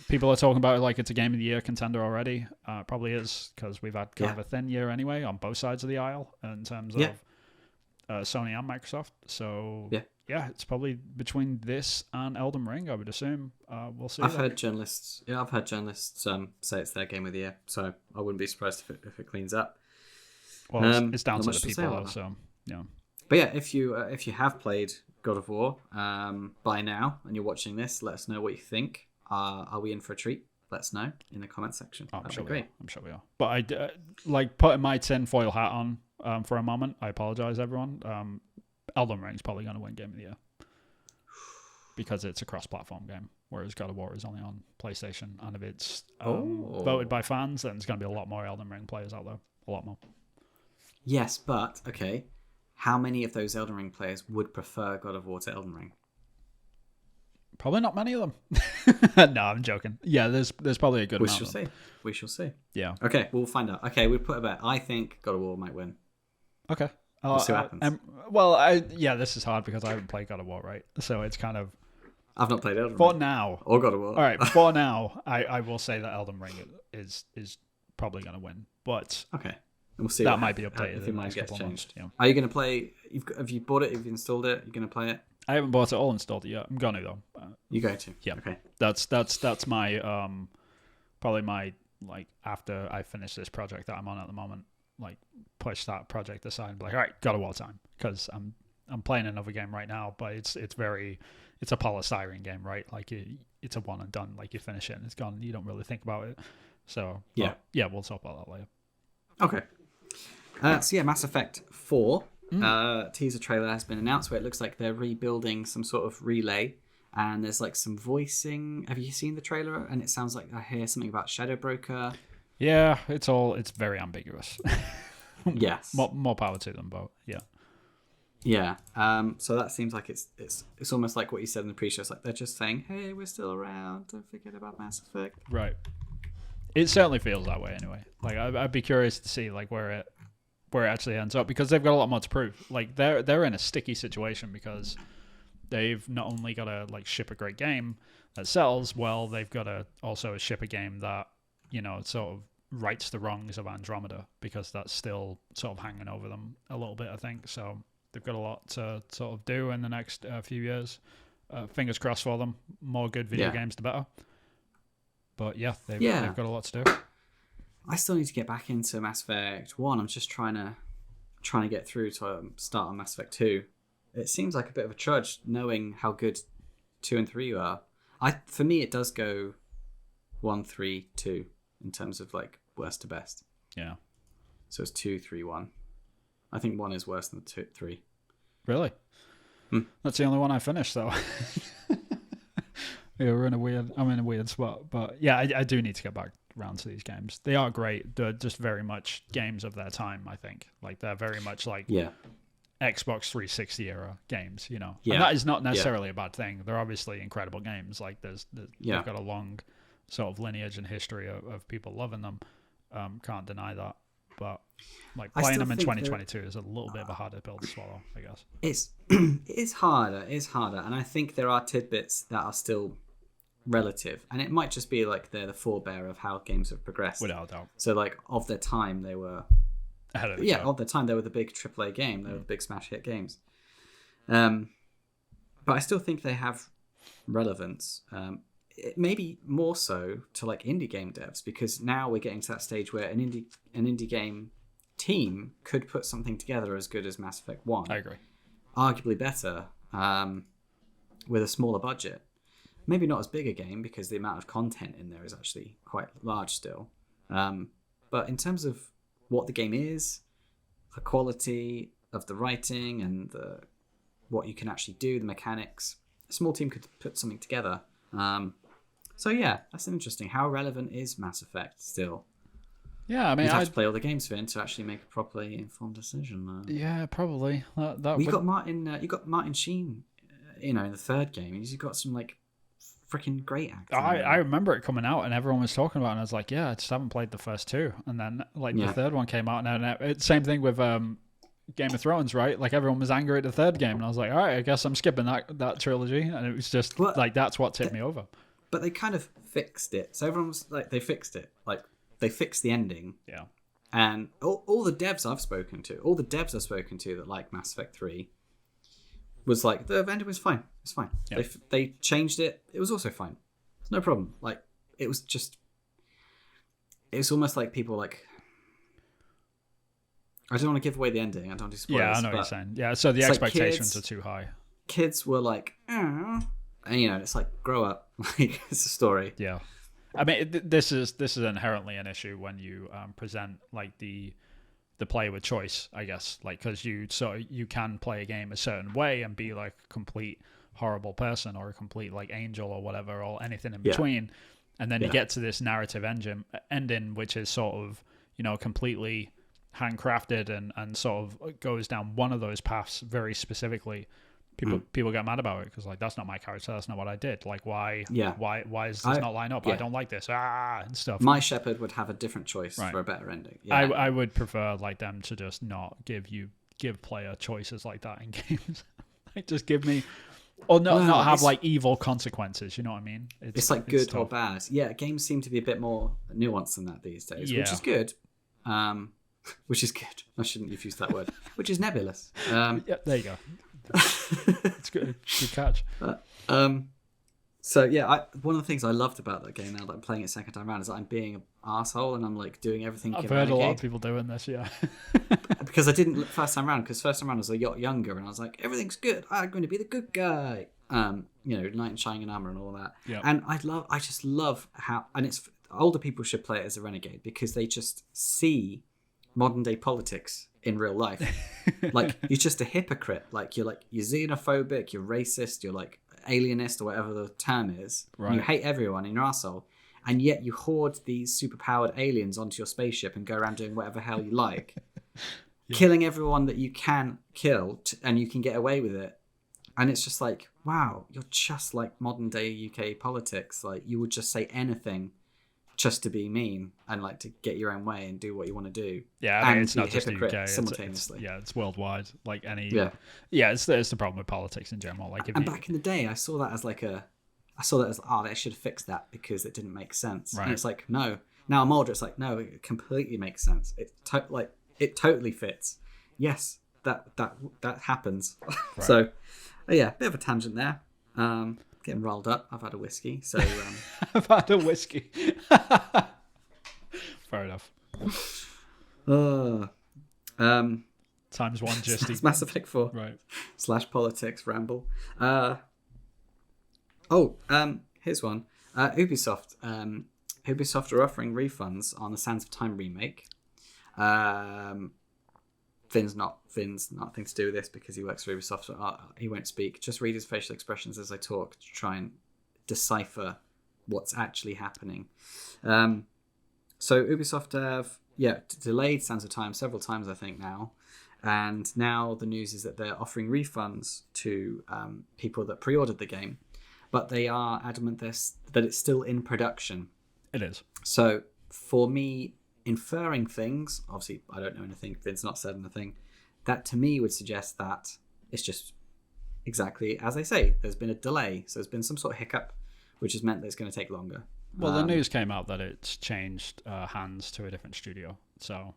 People are talking about it like it's a game of the year contender already. Probably is because we've had kind of a thin year anyway on both sides of the aisle in terms of Sony and Microsoft. So it's probably between this and Elden Ring, I would assume. We'll see. I've heard journalists say it's their game of the year, so I wouldn't be surprised if it cleans up. Well, it's down to the people, though, so yeah. But yeah, if you have played God of War by now and you're watching this, let us know what you think. Are we in for a treat? Let us know in the comment section. I'm sure we are. But I like putting my tinfoil hat on for a moment. I apologize, everyone. Elden Ring's probably going to win Game of the Year because it's a cross-platform game, whereas God of War is only on PlayStation. And if it's voted by fans, then there's going to be a lot more Elden Ring players out there. A lot more. Yes, but okay. How many of those Elden Ring players would prefer God of War to Elden Ring? Probably not many of them. No, I'm joking. Yeah, there's probably a good amount. We shall see. Yeah. Okay, we'll find out. Okay, we put a bet. I think God of War might win. Okay. We'll see what happens. This is hard because I haven't played God of War, right? So it's kind of. I've not played Elden Ring. For now. Or God of War. All right, for now, I will say that Elden Ring is probably going to win. But. Okay. We'll see. That might be updated if your mind gets changed. Months, yeah. Are you going to play? Have you bought it? Have you installed it? You're going to play it? I haven't bought it all installed yet. I'm going to though. You're going to? Yeah. Okay. That's my probably my like after I finish this project that I'm on at the moment, like push that project aside and be like, all right, God of War time, because I'm playing another game right now, but it's a polystyrene game, right? Like it's a one and done. Like you finish it and it's gone. You don't really think about it. So we'll talk about that later. Okay. Mass Effect 4 teaser trailer has been announced where it looks like they're rebuilding some sort of relay, and there's like some voicing. Have you seen the trailer? And it sounds like I hear something about Shadow Broker. Yeah, it's very ambiguous. Yes. More power to them, but yeah. Yeah. So that seems like it's almost like what you said in the pre-show. It's like they're just saying, hey, we're still around. Don't forget about Mass Effect. Right. It certainly feels that way anyway. Like I'd be curious to see like where it actually ends up, because they've got a lot more to prove. Like they're in a sticky situation because they've not only got to like ship a great game that sells well, they've got to also ship a game that, you know, sort of rights the wrongs of Andromeda, because that's still sort of hanging over them a little bit, I think. So they've got a lot to sort of do in the next few years. Fingers crossed for them. More good video games, the better. But yeah, they've got a lot to do. I still need to get back into Mass Effect 1. I'm just trying to get through to start on Mass Effect 2. It seems like a bit of a trudge knowing how good 2 and 3 are. For me, it does go 1, 3, 2 in terms of like worst to best. Yeah. So it's 2, 3, 1. I think 1 is worse than 2, 3. Really? That's the only one I finished though. Yeah, I'm in a weird spot, but yeah, I do need to get back around to these games. They are great. They're just very much games of their time, I think. Like they're very much like Xbox 360 era games, you know. Yeah. And that is not necessarily a bad thing. They're obviously incredible games. Like they've got a long sort of lineage and history of people loving them. Can't deny that. But like playing them in 2022 is a little bit of a harder pill to swallow, I guess. It is harder, and I think there are tidbits that are still relative, and it might just be like they're the forebear of how games have progressed. Without a doubt. So like of their time they were ahead of the show. Of their time they were the big AAA game. They were the big smash hit games. But I still think they have relevance. It maybe more so to like indie game devs, because now we're getting to that stage where an indie game team could put something together as good as Mass Effect 1. I agree. Arguably better, with a smaller budget. Maybe not as big a game because the amount of content in there is actually quite large still. But in terms of what the game is, the quality of the writing and what you can actually do, the mechanics, a small team could put something together. So yeah, that's interesting. How relevant is Mass Effect still? Yeah, I mean, you'd have to play all the games, Vin, to actually make a properly informed decision. Yeah, probably. You got Martin Sheen, in the third game. He's got some like freaking great acting. I remember it coming out and everyone was talking about it, and I was like, yeah, I just haven't played the first two. And then the third one came out, and it's same thing with Game of Thrones, right? Like everyone was angry at the third game, and I was like, all right, I guess I'm skipping that trilogy. And it was just that's what tipped me over. But they kind of fixed it. So everyone was like, they fixed it. Like they fixed the ending. Yeah. And all the devs I've spoken to that like Mass Effect 3 was like, the ending was fine. It's fine. Yeah. They changed it. It was also fine. It's no problem. Like, it was almost like people like, I don't want to give away the ending. I don't want to spoil I know what you're saying. Yeah, so the expectations are too high. Kids were like, and it's like, grow up. Like, it's a story. Yeah. I mean, this is inherently an issue when you present like the player with choice, I guess, like because you can play a game a certain way and be like a complete horrible person or a complete like angel or whatever or anything in between, and then you get to this narrative ending which is sort of completely handcrafted and sort of goes down one of those paths very specifically. People get mad about it because like that's not my character, that's not what I did. Like why does this not line up? I don't like this and stuff. My shepherd would have a different choice for a better ending. I would prefer like them to just not give player choices like that in games. Like just give me not have like evil consequences, you know what I mean? It's like good or bad. Yeah, games seem to be a bit more nuanced than that these days, which is good. Which is good. I shouldn't have used that word. Which is nebulous. Yeah, there you go. It's good catch. So yeah, one of the things I loved about that game now that I'm playing it second time around is that I'm being an arsehole and I'm like doing everything. I've heard a lot of people doing this, because I didn't first time around because first time around I was a lot younger and I was like, everything's good, I'm going to be the good guy, knight in shining armor and all that. And I just love how, and it's older people should play it as a renegade because they just see modern day politics in real life. Like you're just a hypocrite. Like you're xenophobic, you're racist, you're like alienist or whatever the term is. Right. You hate everyone in your arsehole, and yet you hoard these superpowered aliens onto your spaceship and go around doing whatever hell you like, killing everyone that you can kill, and you can get away with it. And it's just like, wow, you're just like modern day UK politics. Like you would just say anything just to be mean and like to get your own way and do what you want to do. Yeah, I mean, it's not just the UK simultaneously. It's worldwide. Like any. Yeah, it's the problem with politics in general. Like, back in the day, I saw that as they should have fixed that because it didn't make sense. Right. And it's like, no. Now I'm older. It's like, no, it completely makes sense. It totally fits. Yes, that happens. Right. So, yeah, bit of a tangent there. Getting rolled up. I've had a whiskey, so I've had a whiskey. Fair enough. Times one just it's Mass Effect 4 right / politics ramble. Here's one. Ubisoft are offering refunds on the Sands of Time remake. Vin's nothing to do with this because he works for Ubisoft, so he won't speak. Just read his facial expressions as I talk to try and decipher what's actually happening. So Ubisoft have delayed Sands of Time several times, I think now, and now the news is that they're offering refunds to people that pre-ordered the game, but they are adamant that it's still in production. It is. So for me, inferring things, obviously I don't know anything, Vin's not said anything, that to me would suggest that it's just exactly as they say, there's been a delay, so there's been some sort of hiccup which has meant that it's going to take longer. Well, the news came out that it's changed hands to a different studio, so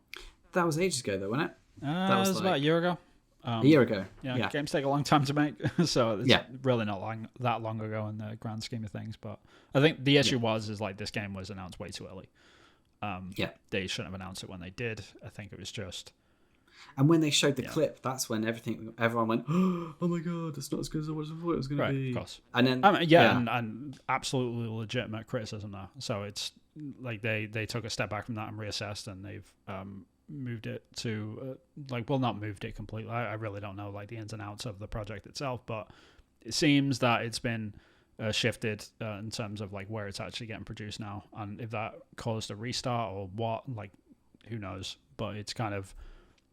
that was ages ago though, wasn't it? That was about a year ago. A year ago. Yeah, games take a long time to make, so it's really not that long ago in the grand scheme of things. But I think the issue is like this game was announced way too early. They shouldn't have announced it when they did. I think it was just And when they showed the clip, that's when everyone went, oh my god, it's not as good as I thought it was going to be. Of course. And then and absolutely legitimate criticism there. So it's like they took a step back from that and reassessed, and they've moved it to not moved it completely. I really don't know like the ins and outs of the project itself, but it seems that it's been shifted in terms of like where it's actually getting produced now, and if that caused a restart or what, like who knows. But it's kind of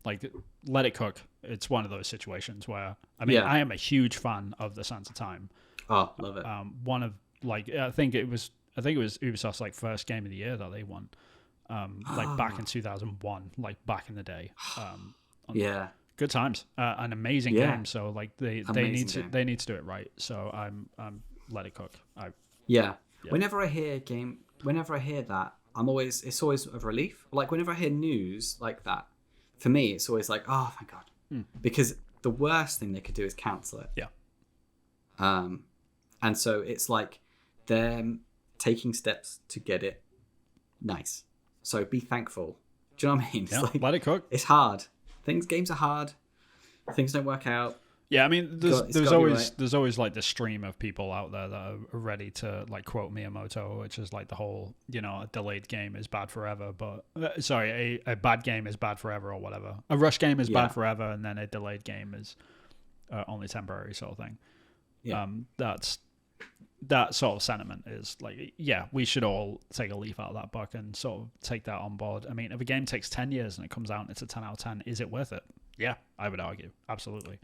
like let it cook. It's one of those situations where I am a huge fan of The Sands of Time. Oh, love it. One of like I think it was Ubisoft's like first game of the year that they won. Like back in 2001, like back in the day. Good times. An amazing game. So like they need to do it right. So I'm let it cook. Whenever I hear that, it's always a relief. Like whenever I hear news like that, for me it's always like, oh thank God, because the worst thing they could do is cancel it. And so it's like them taking steps to get it nice. So be thankful. Do you know what I mean? Yeah, like, let it cook. It's hard. Games are hard. Things don't work out. Yeah, I mean, there's always like the stream of people out there that are ready to like quote Miyamoto, which is like the whole, a delayed game is bad forever, but a bad game is bad forever or whatever. A rush game is bad forever, and then a delayed game is only temporary sort of thing. Yeah. That sort of sentiment is like, we should all take a leaf out of that book and sort of take that on board. I mean, if a game takes 10 years and it comes out and it's a 10 out of 10, is it worth it? Yeah, I would argue. Absolutely.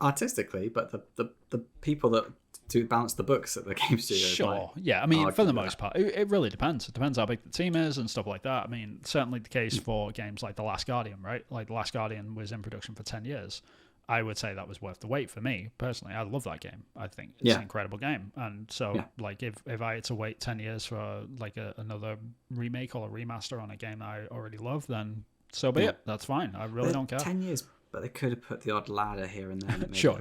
Artistically, but the people that do balance the books at the game studio. Sure. Yeah, I mean, for the most part, it really depends. It depends how big the team is and stuff like that. I mean, certainly the case for games like The Last Guardian, right? Like The Last Guardian was in production for 10 years. I would say that was worth the wait for me personally. I love that game. I think it's an incredible game, and so like if I had to wait 10 years for like another remake or a remaster on a game that I already love, then so be it. That's fine. I really don't care. 10 years, but they could have put the odd ladder here and there. And sure,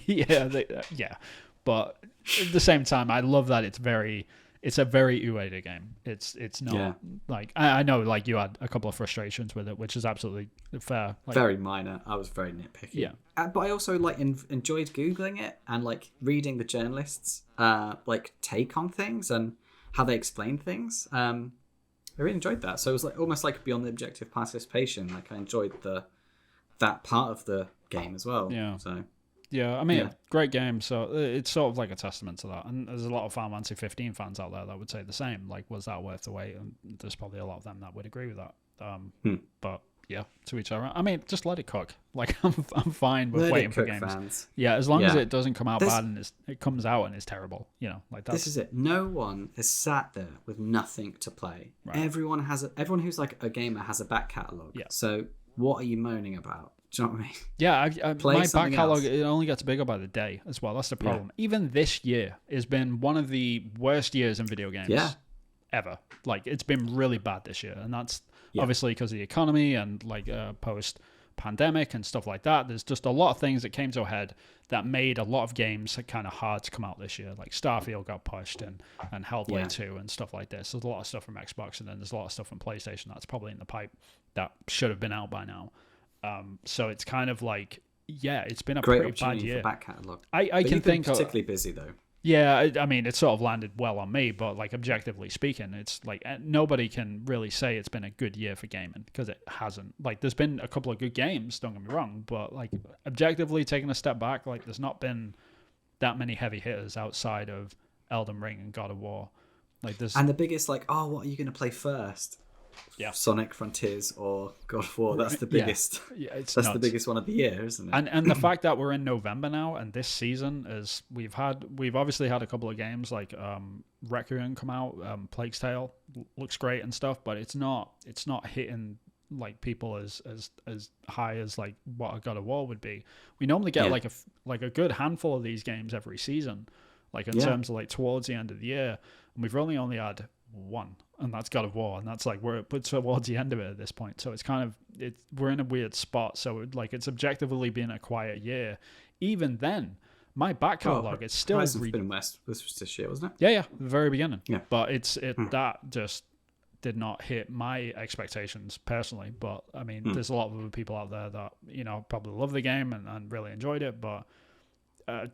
yeah. But at the same time, I love that it's a very Ueda game. It's not like I know like you had a couple of frustrations with it, which is absolutely fair. Like, very minor. I was very nitpicky. Yeah, but I also like enjoyed googling it and like reading the journalists' like take on things and how they explain things. I really enjoyed that. So it was like almost like beyond the objective participation. Like I enjoyed that part of the game as well. Yeah. So. Yeah, I mean, great game. So it's sort of like a testament to that. And there's a lot of Final Fantasy 15 fans out there that would say the same. Like, was that worth the wait? And there's probably a lot of them that would agree with that. But yeah, to each other. I mean, just let it cook. Like, I'm fine with waiting for games. Fans. Yeah, as long as it doesn't come out bad and it comes out and it's terrible. Like this is it. No one has sat there with nothing to play. Right. Everyone who's like a gamer has a back catalogue. Yeah. So what are you moaning about? Do you know what I mean? Yeah, my back catalog, it only gets bigger by the day as well. That's the problem. Yeah. Even this year has been one of the worst years in video games ever. Like, it's been really bad this year. And that's obviously because of the economy and like post-pandemic and stuff like that. There's just a lot of things that came to a head that made a lot of games kind of hard to come out this year. Like Starfield got pushed and Hellblade 2 and stuff like this. There's a lot of stuff from Xbox, and then there's a lot of stuff from PlayStation that's probably in the pipe that should have been out by now. So it's kind of like, it's been a great pretty bad year. For back catalogue. I can think particularly busy though. Yeah, I mean, it sort of landed well on me, but like objectively speaking, it's like nobody can really say it's been a good year for gaming because it hasn't. Like, there's been a couple of good games, don't get me wrong, but like objectively taking a step back, like there's not been that many heavy hitters outside of Elden Ring and God of War. Like and the biggest like, what are you going to play first? Yeah, Sonic Frontiers or God of War. That's the biggest. Yeah, that's nuts. The biggest one of the year, isn't it? And the fact that we're in November now, and this season is we've obviously had a couple of games like Requiem come out, Plague's Tale looks great and stuff, but it's not hitting like people as high as like what a God of War would be. We normally get like a good handful of these games every season, like in terms of like towards the end of the year, and we've only had one, and that's God of War, and that's like we're towards the end of it at this point. So it's kind of we're in a weird spot. So it's objectively been a quiet year. Even then, my back catalog is still Horizon Forbidden West. This was this year, wasn't it? Yeah, the very beginning. Yeah, but that just did not hit my expectations personally. But I mean, there's a lot of other people out there that, you know, probably love the game and really enjoyed it. But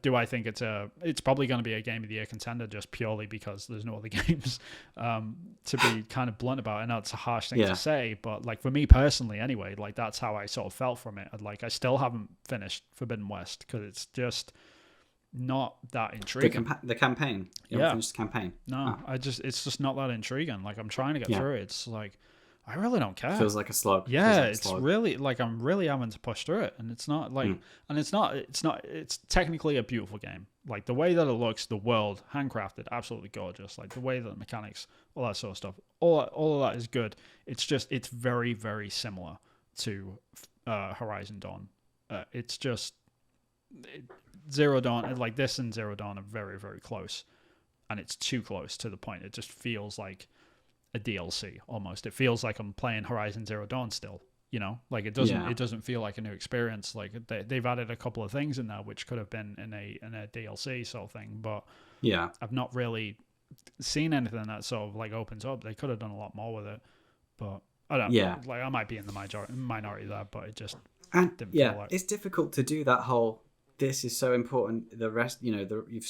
do I think it's probably going to be a Game of the Year contender just purely because there's no other games to be kind of blunt about. I know it's a harsh thing to say, but like for me personally anyway, like that's how I sort of felt from it. Like I still haven't finished Forbidden West because it's just not that intriguing. The campaign? You haven't finished the campaign? No, it's just not that intriguing. Like I'm trying to get through it. It's like, I really don't care. Feels like a slog. Yeah, it's really like I'm really having to push through it, and it's not like, and it's technically a beautiful game. Like the way that it looks, the world, handcrafted, absolutely gorgeous. Like the way that the mechanics, all that sort of stuff, all of that is good. It's just it's very very similar to Horizon Dawn. It's just Zero Dawn, like this and Zero Dawn are very very close, and it's too close to the point. It just feels like a DLC almost. It feels like I'm playing Horizon Zero Dawn still, you know, like it doesn't feel like a new experience. Like they've added a couple of things in there which could have been in a DLC sort of thing, but I've not really seen anything that sort of like opens up. They could have done a lot more with it, but I don't know. Like I might be in the minority there, but it just didn't feel like it's difficult to do that whole this is so important, the rest, you know, you've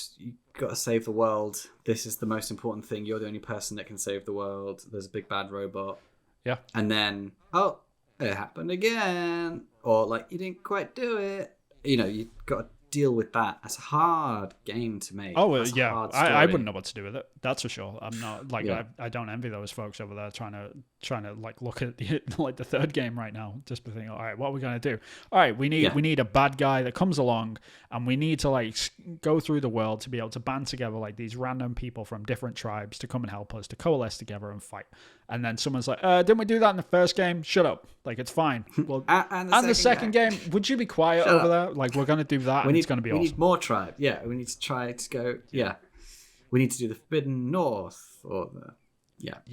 got to save the world, this is the most important thing, you're the only person that can save the world, there's a big bad robot, and then it happened again, or like you didn't quite do it, you know, you've got to deal with that. That's a hard game to make. I wouldn't know what to do with it, that's for sure. I'm not like I don't envy those folks over there trying to like look at the third game right now, just be thinking, all right, what are we gonna do? All right, we need a bad guy that comes along, and we need to like go through the world to be able to band together like these random people from different tribes to come and help us to coalesce together and fight. And then someone's like, didn't we do that in the first game? Shut up. Like, it's fine. Well, and the second game, would you be quiet over there? Like, we're going to do that, and it's going to be awesome. We need more tribe. Yeah, we need to try to go, we need to do the Forbidden North, or the,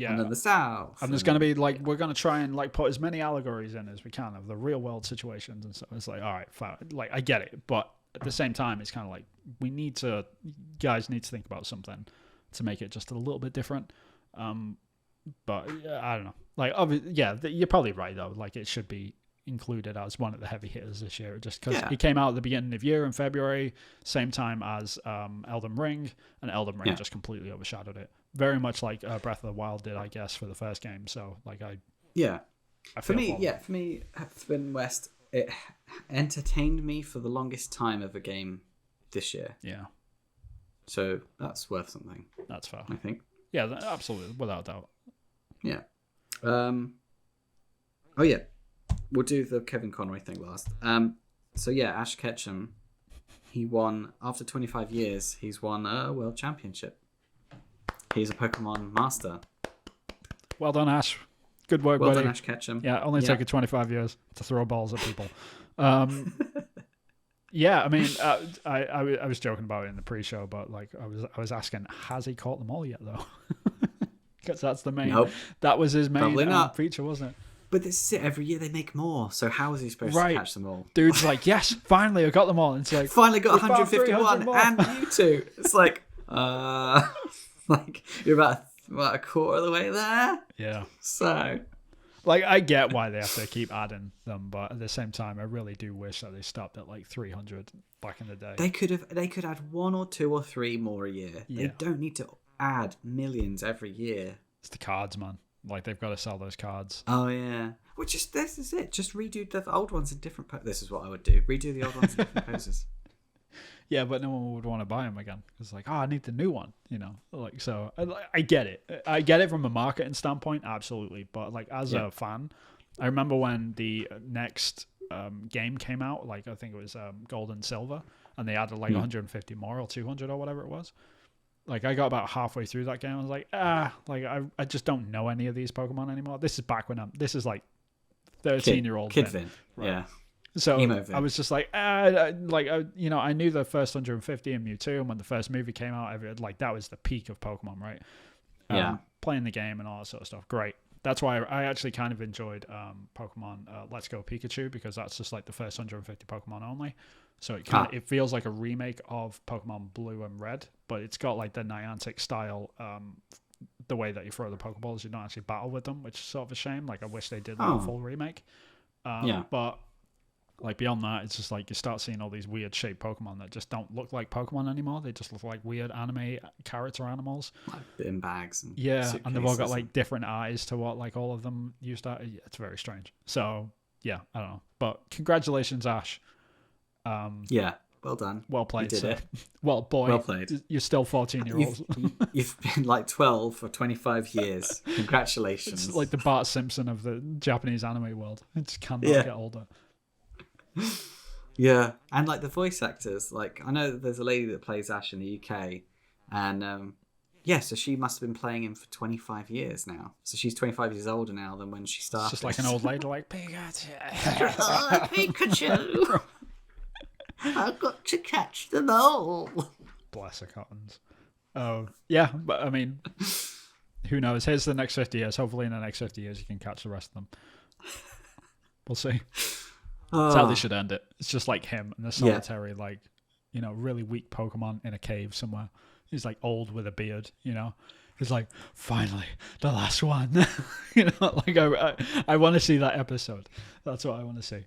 and then the South. And there's going to be, like, we're going to try and, like, put as many allegories in as we can of the real-world situations and stuff. It's like, all right, fine. Like, I get it. But at the same time, it's kind of like, guys need to think about something to make it just a little bit different. But I don't know. Like, you're probably right though. Like, it should be included as one of the heavy hitters this year, just because it came out at the beginning of the year in February, same time as Elden Ring, and Elden Ring just completely overshadowed it. Very much like Breath of the Wild did, I guess, for the first game. So, like, for me, Forbidden West, it entertained me for the longest time of a game this year. Yeah. So that's worth something. That's fair. I think. Yeah, absolutely, without doubt. Yeah. We'll do the Kevin Conroy thing last. Ash Ketchum, he won, after 25 years, he's won a world championship. He's a Pokemon master. Well done, Ash. Good work, buddy. Well done, Ash Ketchum. Yeah, only taken 25 years to throw balls at people. Yeah, I mean, I was joking about it in the pre-show, but like I was asking, has he caught them all yet though? Because that's the main. Nope. That was his main feature, wasn't it? But this is it. Every year they make more. So how is he supposed to catch them all? Dude's like, yes, finally I got them all. And it's like, finally got 151 and you two. It's like, like you're about a quarter of the way there. Yeah. So, like, I get why they have to keep adding them, but at the same time, I really do wish that they stopped at like 300 back in the day. They could add 1 or 2 or 3 more a year. Yeah. They don't need to add millions every year. It's the cards, man. Like, they've got to sell those cards. Oh yeah. This is it. Just redo the old ones in different this is what I would do. Redo the old ones in different poses. Yeah, but no one would want to buy them again. It's like, I need the new one, you know. Like, so I get it. I get it from a marketing standpoint, absolutely. But like, as a fan, I remember when the next game came out. Like, I think it was Gold and Silver, and they added like 150 more or 200 or whatever it was. Like, I got about halfway through that game. I was like, I just don't know any of these Pokemon anymore. This is back when this is like 13-year-old Kid Vin. Right? Yeah. So I was just like, I knew the first 150 in Mewtwo, and when the first movie came out, that was the peak of Pokemon, right? Playing the game and all that sort of stuff. Great. That's why I actually kind of enjoyed Pokemon Let's Go Pikachu, because that's just like the first 150 Pokemon only. So it feels like a remake of Pokemon Blue and Red, but it's got like the Niantic style the way that you throw the Pokeballs, you don't actually battle with them, which is sort of a shame. Like, I wish they did a full remake. But like beyond that, it's just like you start seeing all these weird shaped Pokemon that just don't look like Pokemon anymore. They just look like weird anime character animals, like bin bags. And and they've all got like different eyes to what like all of them used to. Yeah, it's very strange. So yeah, I don't know. But congratulations, Ash. Yeah, well done. Well played. You did it. Well, boy, well played. You're still 14-year-olds. You've been like 12 for 25 years. Congratulations. It's like the Bart Simpson of the Japanese anime world. It just cannot get older. Yeah, and like the voice actors, like I know that there's a lady that plays Ash in the UK, and so she must have been playing him for 25 years now. So she's 25 years older now than when she started. It's just like an old lady, like Pikachu. Oh, Pikachu! I've got to catch them all. Bless her cottons. Oh yeah, but I mean, who knows? Here's the next 50 years. Hopefully, in the next 50 years, you can catch the rest of them. We'll see. That's how they should end it. It's just like him and the solitary, like, you know, really weak Pokemon in a cave somewhere. He's like old with a beard, you know. He's like, finally, the last one. You know, like I want to see that episode. That's what I want to see.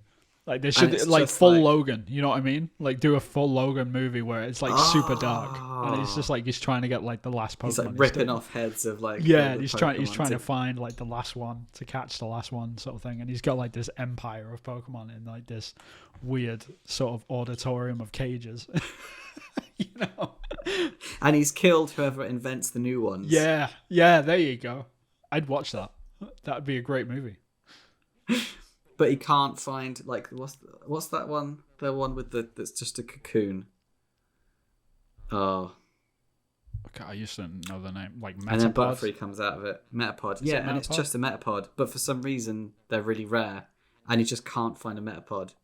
Like they should like full Logan, you know what I mean? Like do a full Logan movie where it's like super dark, and it's just like he's trying to get like the last Pokemon. He's like ripping off heads of like he's trying to find like the last one to catch the last one sort of thing, and he's got like this empire of Pokemon in like this weird sort of auditorium of cages, you know. And he's killed whoever invents the new ones. Yeah, there you go. I'd watch that. That'd be a great movie. But he can't find like what's that one? The one with that's just a cocoon. Oh, okay. I used to know the name. Like Metapod. And then Butterfree comes out of it. Metapod. Yeah, and it's just a Metapod. But for some reason they're really rare, and he just can't find a Metapod.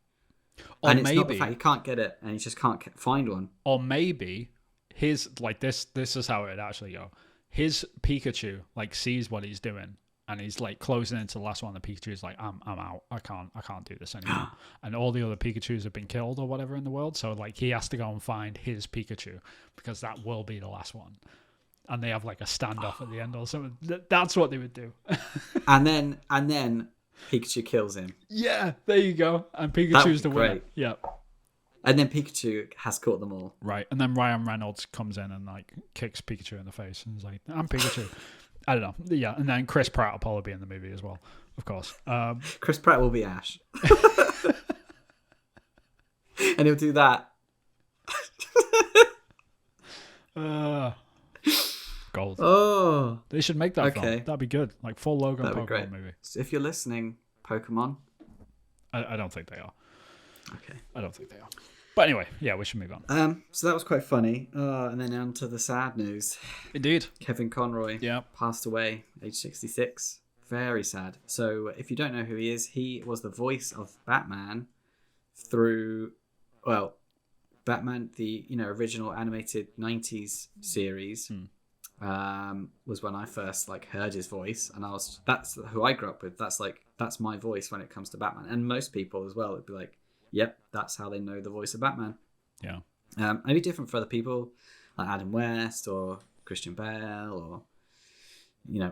Or and it's maybe not the fact he can't get it, and he just can't find one. Or maybe his like this is how it would actually go. His Pikachu like sees what he's doing. And he's like closing into the last one. The Pikachu's like, I'm out. I can't do this anymore. And all the other Pikachus have been killed or whatever in the world. So like he has to go and find his Pikachu because that will be the last one. And they have like a standoff at the end or something. That's what they would do. and then Pikachu kills him. Yeah, there you go. And Pikachu's the winner. Yeah. And then Pikachu has caught them all. Right. And then Ryan Reynolds comes in and like kicks Pikachu in the face and is like, I'm Pikachu. I don't know. Yeah, and then Chris Pratt will probably be in the movie as well, of course. Chris Pratt will be Ash. And he'll do that. Gold. Oh. They should make that film. That'd be good. Like full Logan Pokemon movie. So if you're listening, Pokemon. I don't think they are. Okay. I don't think they are. But anyway, yeah, we should move on. So that was quite funny. And then on to the sad news. Indeed. Kevin Conroy passed away, age 66. Very sad. So if you don't know who he is, he was the voice of Batman through, Batman, the original animated 90s series. Was when I first heard his voice, and that's who I grew up with. That's my voice when it comes to Batman, and most people as well would be like, yep, that's how they know the voice of Batman. Yeah. Maybe different for other people, like Adam West or Christian Bale or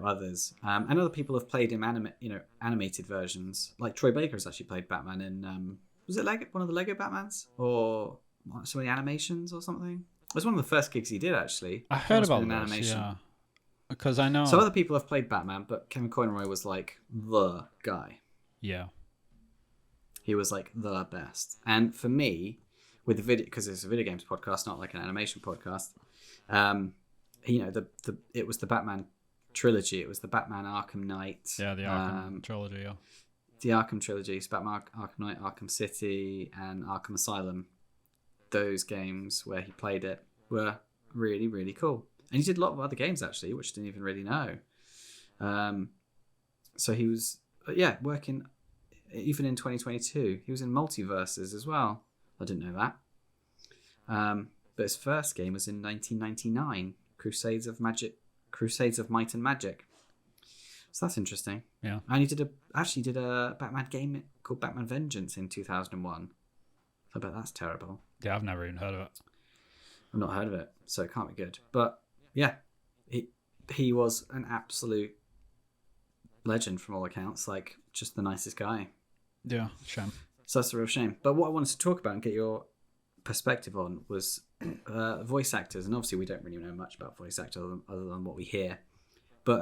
others. And other people have played him animated versions. Like Troy Baker has actually played Batman in was it one of the Lego Batmans or some of the animations or something? It was one of the first gigs he did actually. I heard about this, yeah. Because I know some other people have played Batman, but Kevin Conroy was like the guy. Yeah. He was like the best. And for me, with the video, because it's a video games podcast, not like an animation podcast, it was the Batman trilogy. It was the Batman Arkham Knight. Yeah, the Arkham trilogy, yeah. The Arkham trilogy. So Batman Arkham Knight, Arkham City, and Arkham Asylum. Those games where he played it were really, really cool. And he did a lot of other games, actually, which I didn't even really know. So he was, working... Even in 2022, he was in Multiverses as well. I didn't know that. But his first game was in 1999, Crusades of Might and Magic. So that's interesting. Yeah. And he did a Batman game called Batman Vengeance in 2001. I bet that's terrible. Yeah, I've never even heard of it. I've not heard of it, so it can't be good. But yeah, he was an absolute legend from all accounts, like just the nicest guy. Yeah, shame. So that's a real shame. But what I wanted to talk about and get your perspective on was voice actors, and obviously we don't really know much about voice actors other than what we hear. But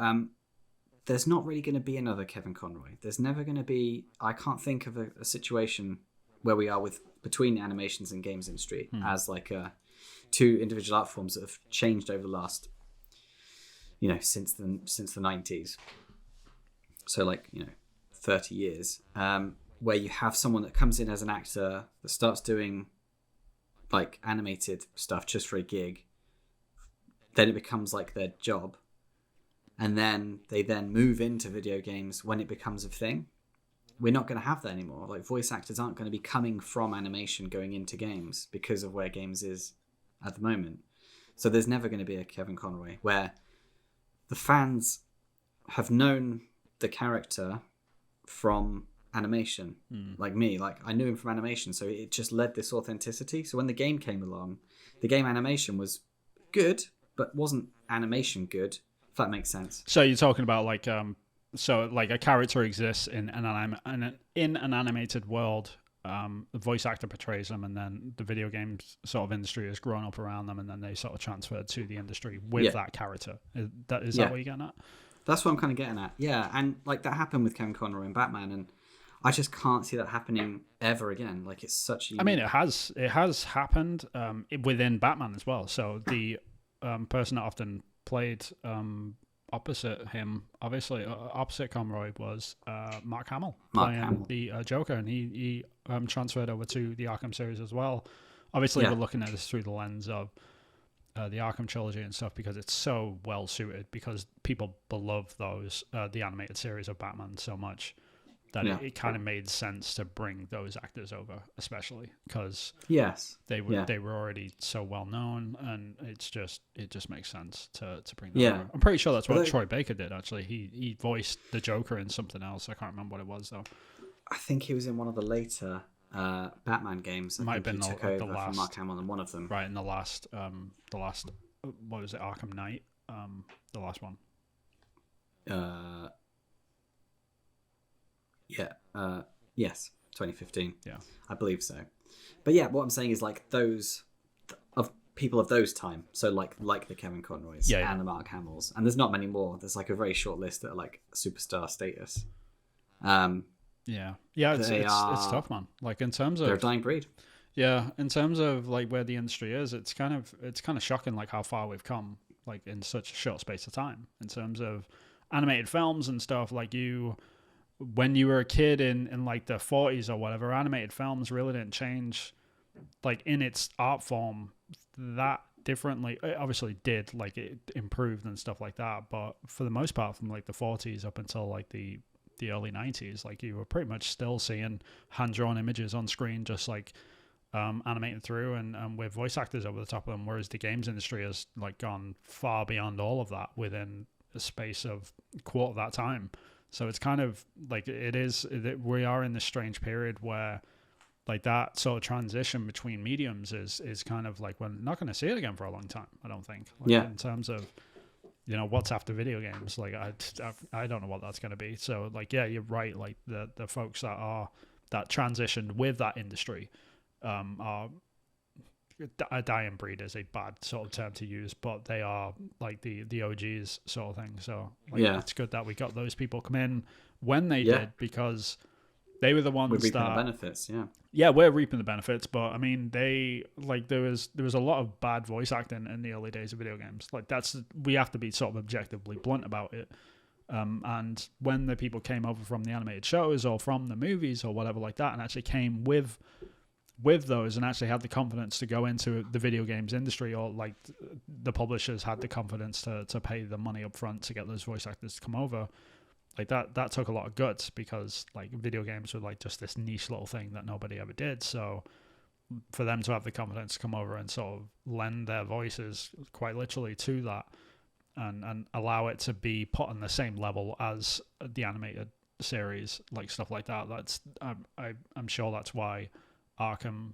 there's not really going to be another Kevin Conroy. There's never going to be. I can't think of a situation where we are between animations and games industry as like two individual art forms that have changed over the last, since the 90s. So 30 years, where you have someone that comes in as an actor that starts doing like animated stuff just for a gig, then it becomes like their job, and then they move into video games when it becomes a thing. We're not going to have that anymore. Like, voice actors aren't going to be coming from animation going into games because of where games is at the moment. So there's never going to be a Kevin Conroy where the fans have known the character from animation. Like me, like I knew him from animation, so it just led this authenticity. So when the game came along, the game animation was good but wasn't animation good, if that makes sense. So you're talking about like so like a character exists in an animated world, the voice actor portrays them, and then the video games sort of industry has grown up around them, and then they sort of transferred to the industry with that character. Is that what you're getting at? That's what I'm kind of getting at. Yeah, and like that happened with Kevin Conroy and Batman, and I just can't see that happening ever again. Like, it's such a... I mean, it has happened within Batman as well. So the person that often played opposite him, obviously opposite Conroy, was Mark Hamill playing the Joker, and he transferred over to the Arkham series as well. Obviously, we're looking at this through the lens of the Arkham trilogy and stuff, because it's so well suited, because people love those the animated series of Batman so much that it kind of made sense to bring those actors over, especially because they were already so well known, and it just makes sense to bring them over. I'm pretty sure that's what Troy Baker did, actually. He voiced the Joker in something else. I can't remember what it was though. I think he was in one of the later Batman games. Might have been he took over from Mark Hamill in one of them. Right, in the last what was it, Arkham Knight? The last one. Yes, 2015. Yeah, I believe so. But yeah, what I'm saying is like those of people of those time. So like the Kevin Conroys and the Mark Hamills, and there's not many more. There's like a very short list that are like superstar status. It's tough, man. Like, in terms of, they're a dying breed. Yeah, in terms of like where the industry is, it's kind of shocking like how far we've come, like in such a short space of time, in terms of animated films and stuff. Like, when you were a kid in like the 40s or whatever, animated films really didn't change like in its art form that differently. It obviously did, like it improved and stuff like that, but for the most part, from like the 40s up until like the early 90s, like you were pretty much still seeing hand-drawn images on screen, just like animated through and with voice actors over the top of them, whereas the games industry has like gone far beyond all of that within a space of a quarter of that time. So it's kind of like we are in this strange period where like that sort of transition between mediums is kind of like, we're not going to see it again for a long time, I don't think. Like, in terms of, what's after video games, like I don't know what that's going to be. So like, yeah, you're right. Like the folks that transitioned with that industry are a dying breed is a bad sort of term to use, but they are like the OGs sort of thing. So like, it's good that we got those people come in when they did, because they were the ones we're reaping the benefits. We're reaping the benefits. But I mean, they like there was a lot of bad voice acting in the early days of video games. Like, we have to be sort of objectively blunt about it. And when the people came over from the animated shows or from the movies or whatever like that, and actually came with those and actually had the confidence to go into the video games industry, or like the publishers had the confidence to pay the money up front to get those voice actors to come over, like that took a lot of guts, because like video games were like just this niche little thing that nobody ever did. So for them to have the confidence to come over and sort of lend their voices quite literally to that and allow it to be put on the same level as the animated series, like stuff like that, that's I'm sure that's why Arkham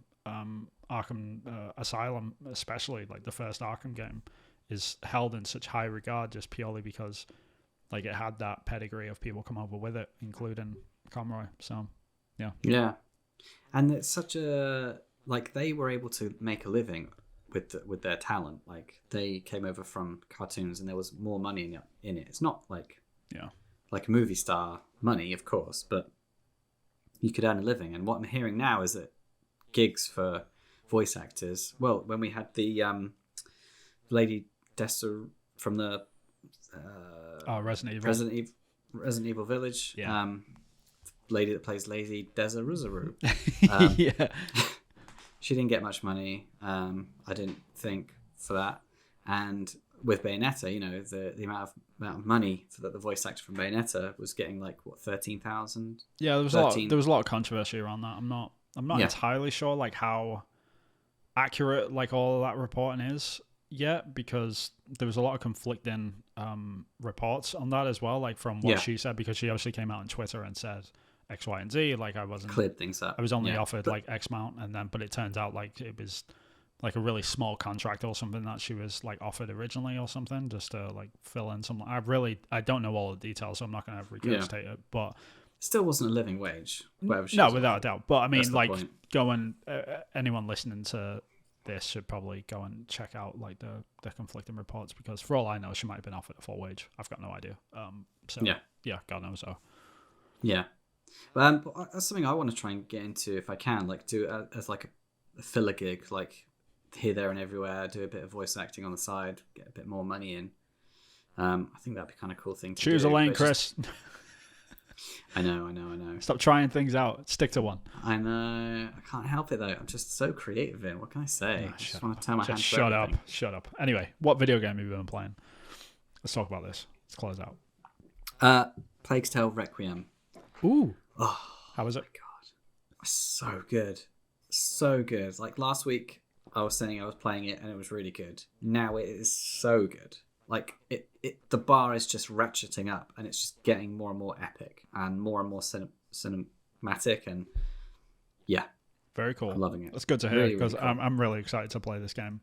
Asylum, especially like the first Arkham game, is held in such high regard just purely because like it had that pedigree of people come over with it, including Conroy. So yeah, and it's such a like they were able to make a living with their talent. Like they came over from cartoons, and there was more money in it. It's not like like movie star money, of course, but you could earn a living. And what I'm hearing now is that gigs for voice actors. Well, when we had the Lady Dessa from the Resident Evil Village, lady that plays Lady Desiree. Yeah. She didn't get much money, I didn't think, for that. And with Bayonetta, you know, the amount of money that the voice actor from Bayonetta was getting, like, what, 13,000? Yeah, there was a lot of controversy around that. I'm not entirely sure like how accurate like all of that reporting is yet, because there was a lot of conflicting reports on that as well, like from what she said, because she obviously came out on Twitter and said X, Y, and Z. Like I wasn't cleared things up. I was only offered like X amount, and then but it turns out like it was like a really small contract or something that she was like offered originally or something, just to like fill in some. I don't know all the details, so I'm not going to regurgitate it, but still wasn't a living wage. No, without a doubt. But I mean, like going anyone listening to this should probably go and check out like the conflicting reports, because for all I know, she might have been offered a full wage. I've got no idea. So yeah, God knows. So yeah. But that's something I want to try and get into if I can, like do it as like a filler gig, like here, there, and everywhere. Do a bit of voice acting on the side, get a bit more money in. I think that'd be kind of cool thing to choose do. a lane, Chris. I know. Stop trying things out. Stick to one. I know. I can't help it though. I'm just so creative in. What can I say? I just want to turn my hands. Shut up. Anyway, what video game have you been playing? Let's talk about this. Let's close out. Plague's Tale Requiem. Ooh. Oh, how was it? God, so good, so good. Like last week, I was saying I was playing it and it was really good. Now it is so good. Like the bar is just ratcheting up, and it's just getting more and more epic and more cinematic, and very cool. I'm loving it. That's good to hear, because really cool. I'm really excited to play this game.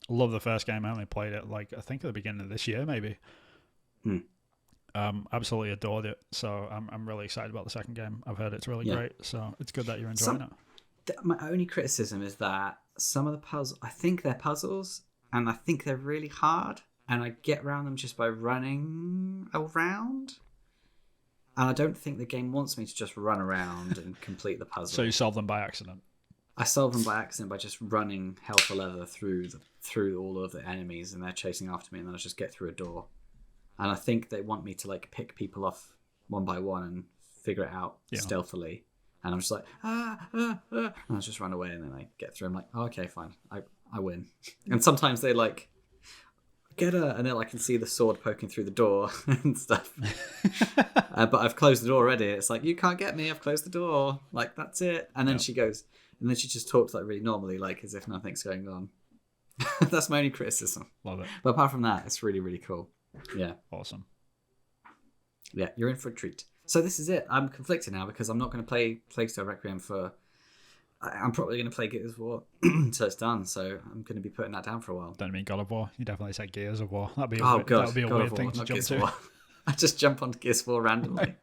Love the first game. I only played it like I think at the beginning of this year, maybe. Absolutely adored it. So I'm really excited about the second game. I've heard it's really great. So it's good that you're enjoying it. My only criticism is that some of the puzzles, I think they're puzzles, and I think they're really hard, and I get around them just by running around. And I don't think the game wants me to just run around and complete the puzzle. So you solve them by accident? I solve them by accident by just running hell for leather through all of the enemies, and they're chasing after me, and then I just get through a door. And I think they want me to like pick people off one by one and figure it out stealthily. And I'm just like, and I just run away, and then I get through. I'm like, oh, okay, fine, I win. And sometimes they like get her, and then I can see the sword poking through the door and stuff. But I've closed the door already. It's like, you can't get me. I've closed the door. Like, that's it. And then she goes, and then she just talks like really normally, like as if nothing's going on. That's my only criticism. Love it. But apart from that, it's really, really cool. Yeah. Awesome. Yeah, you're in for a treat. So this is it. I'm conflicted now because I'm not going to play Plague's Tale Requiem for... I'm probably going to play Gears of War until it's done, so I'm going to be putting that down for a while. Don't mean God of War. You definitely said Gears of War. That'd be a God weird thing to jump to. I just jump onto Gears of War randomly.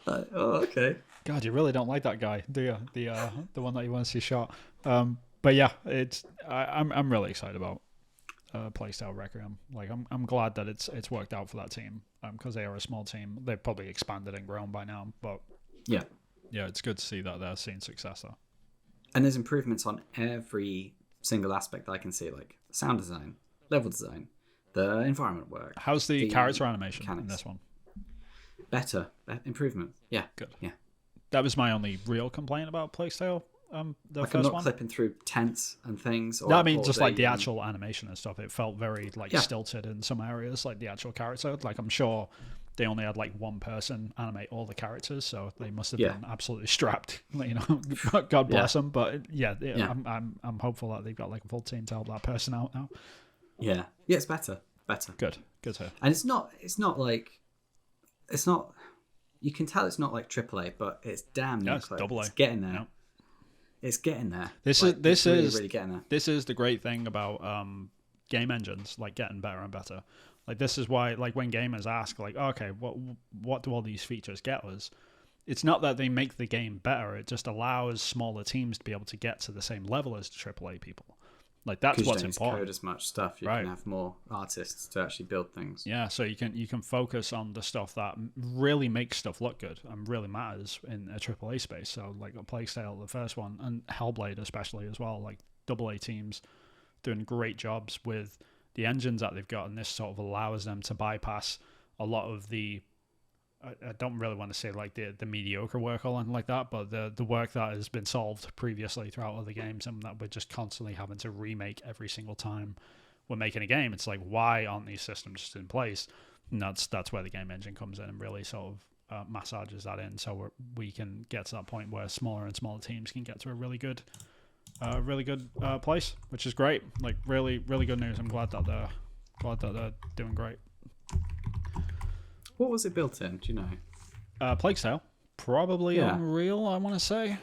Like, oh, okay. God, you really don't like that guy, do you? The one that you want to see shot. But yeah, I'm really excited about Plague's Tale Requiem. Like I'm glad that it's worked out for that team, because they are a small team. They've probably expanded and grown by now, but yeah, it's good to see that they're seeing success there. And there's improvements on every single aspect that I can see, like sound design, level design, the environment work. How's the character animation mechanics in this one? Better improvement. Yeah, good. Yeah, that was my only real complaint about Plague's Tale. The like first I'm not one. Clipping through tents and things. No, I mean just like the actual animation and stuff. It felt very stilted in some areas. Like the actual character. Like I'm sure they only had like one person animate all the characters, so they must have been absolutely strapped. You know, God bless them. But I'm hopeful that they've got like a full team to help that person out now. Yeah, it's better. Good to hear. And it's not like. You can tell it's not like AAA, but it's damn near close. AA. It's getting there. Yeah. It's getting there. This is is really getting there. This is the great thing about game engines like getting better and better. Like this is why, like when gamers ask, like, okay, what do all these features get us? It's not that they make the game better; it just allows smaller teams to be able to get to the same level as the AAA people. Like that's what's important. Code as much stuff, you can have more artists to actually build things. Yeah, so you can focus on the stuff that really makes stuff look good and really matters in a AAA space. So like a Plague Tale, the first one, and Hellblade especially as well. Like AA teams doing great jobs with the engines that they've got, and this sort of allows them to bypass a lot of the. I don't really want to say like the mediocre work or anything like that, but the work that has been solved previously throughout other games and that we're just constantly having to remake every single time we're making a game. It's like, why aren't these systems just in place? And that's where the game engine comes in and really sort of massages that in, so we can get to that point where smaller and smaller teams can get to a really good place, which is great. Like really good news. I'm glad that they're doing great. What was it built in? Do you know? Plague Tale. Probably Unreal, I want to say.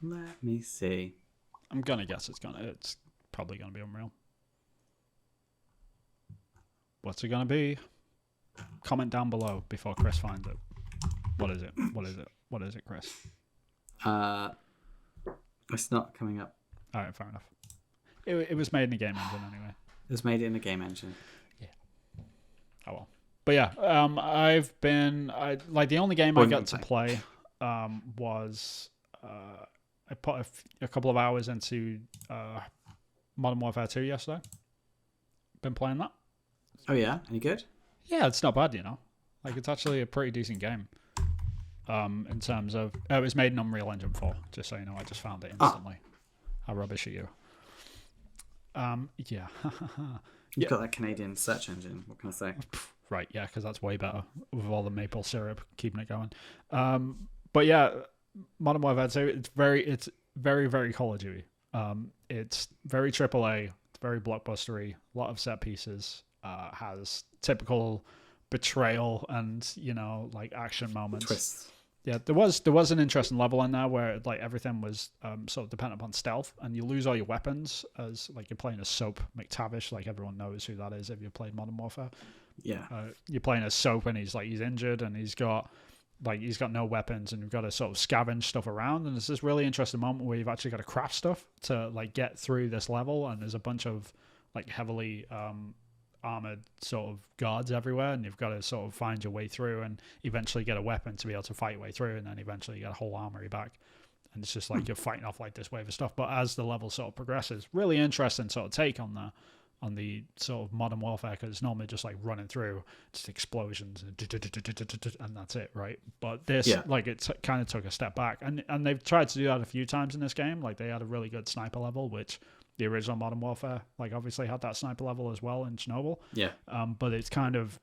Let me see. I'm gonna guess it's probably gonna be Unreal. What's it gonna be? Comment down below before Chris finds it. What is it? What is it, Chris? It's not coming up. All right, fair enough. It was made in a game engine anyway. It was made in a game engine. Yeah. Oh well. But yeah, the only game I got to play was I put a couple of hours into Modern Warfare 2 yesterday. Been playing that. Oh yeah, any good? Yeah, it's not bad, Like it's actually a pretty decent game. In terms of it was made in Unreal Engine 4, just so you know. I just found it instantly. How rubbish are you? Yeah. You've got that Canadian search engine. What can I say? Right, yeah, because that's way better with all the maple syrup keeping it going. But yeah, Modern Warfare 2, it's very, very Call of Duty. It's very AAA, it's very blockbustery, a lot of set pieces, has typical betrayal and, like action moments. Twists. Yeah, there was an interesting level in there where like everything was sort of dependent upon stealth, and you lose all your weapons as like you're playing as Soap McTavish, like everyone knows who that is if you've played Modern Warfare. Yeah, you're playing as Soap, and he's injured, and he's got no weapons, and you've got to sort of scavenge stuff around. And there's this really interesting moment where you've actually got to craft stuff to like get through this level, and there's a bunch of like heavily armored sort of guards everywhere, and you've got to sort of find your way through and eventually get a weapon to be able to fight your way through, and then eventually you get a whole armory back, and it's just like you're fighting off like this wave of stuff. But as the level sort of progresses, really interesting sort of take on the sort of Modern Warfare, because it's normally just like running through, just explosions and that's it, right? But this like it kind of took a step back, and they've tried to do that a few times in this game. Like they had a really good sniper level, which the original Modern Warfare like obviously had that sniper level as well in Chernobyl. Yeah. But it's kind of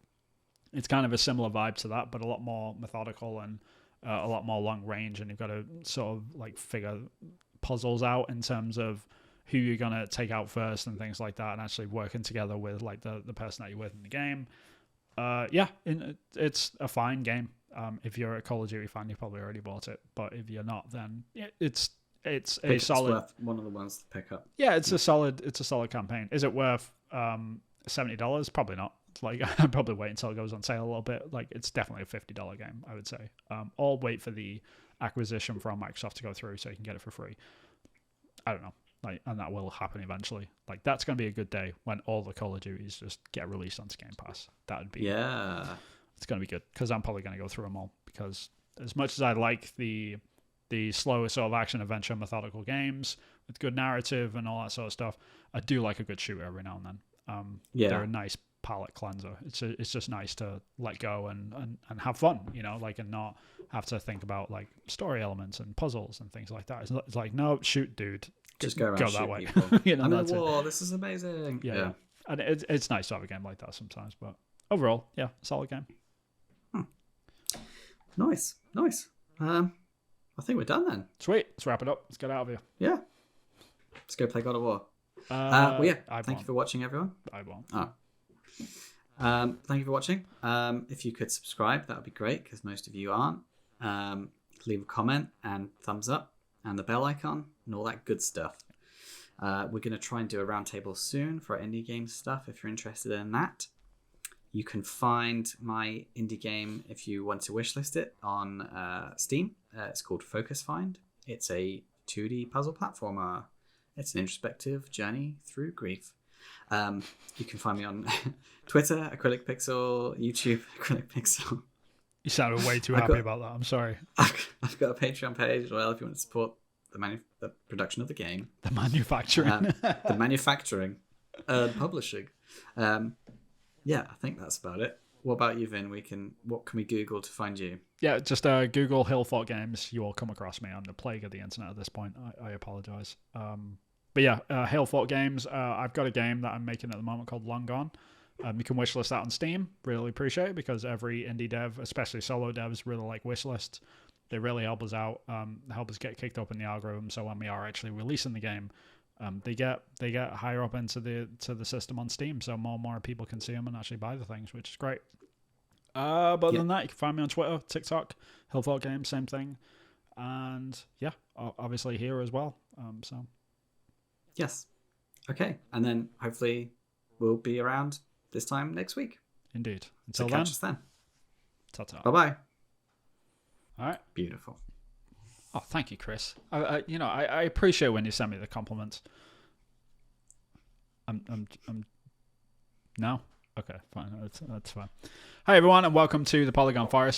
a similar vibe to that, but a lot more methodical and a lot more long range, and you've got to sort of like figure puzzles out in terms of who you're gonna take out first and things like that, and actually working together with like the person that you're with in the game. It's a fine game. If you're a Call of Duty fan, you probably already bought it, but if you're not, then it's a solid. Worth one of the ones to pick up. Yeah, it's a solid campaign. Is it worth $70? Probably not. Like I'd probably wait until it goes on sale a little bit. Like it's definitely a $50 game, I would say. Or wait for the acquisition from Microsoft to go through so you can get it for free. I don't know. Like, and that will happen eventually. Like that's going to be a good day when all the Call of Duties just get released onto Game Pass. That would be it's going to be good, because I'm probably going to go through them all, because as much as I like the slower sort of action adventure methodical games with good narrative and all that sort of stuff, I do like a good shooter every now and then. They're a nice palate cleanser. It's just nice to let go and have fun, like, and not have to think about like story elements and puzzles and things like that. It's like, no, shoot, dude. Just go around, go that way. I'm in the war. This is amazing. Yeah. And it's nice to have a game like that sometimes. But overall, yeah, solid game. Nice. I think we're done then. Sweet. Let's wrap it up. Let's get out of here. Yeah. Let's go play God of War. Thank you for watching, everyone. I won't. Thank you for watching. If you could subscribe, that would be great, because most of you aren't. Leave a comment and thumbs up and the bell icon and all that good stuff. We're going to try and do a roundtable soon for our indie game stuff if you're interested in that. You can find my indie game if you want to wishlist it on Steam. It's called Focus Find. It's a 2D puzzle platformer. It's an introspective journey through grief. You can find me on Twitter, Acrylic Pixel, YouTube, Acrylic Pixel. You sounded way too happy about that. I'm sorry. I've got a Patreon page as well if you want to support the production of the game. The manufacturing. The manufacturing. Publishing. Yeah, I think that's about it. What about you, Vin? What can we Google to find you? Yeah, just Google Hillfort Games. You will come across me. I'm the plague of the internet at this point. I apologize. But yeah, Hillfort Games. I've got a game that I'm making at the moment called Long Gone. You can wishlist that on Steam. Really appreciate it because every indie dev, especially solo devs, really like wishlists. They really help us out, help us get kicked up in the algorithm. So when we are actually releasing the game, they get higher up into the system on Steam. So more people can see them and actually buy the things, which is great. But other than that, you can find me on Twitter, TikTok, Hillfort Games, same thing. And yeah, obviously here as well. So yes. Okay. And then hopefully we'll be around this time next week. Indeed. Until catch us then. Ta-ta. Bye-bye. All right. Beautiful. Oh, thank you, Chris. I appreciate when you send me the compliments. I'm no. Okay, fine. That's fine. Hi everyone, and welcome to the Polygon Forest.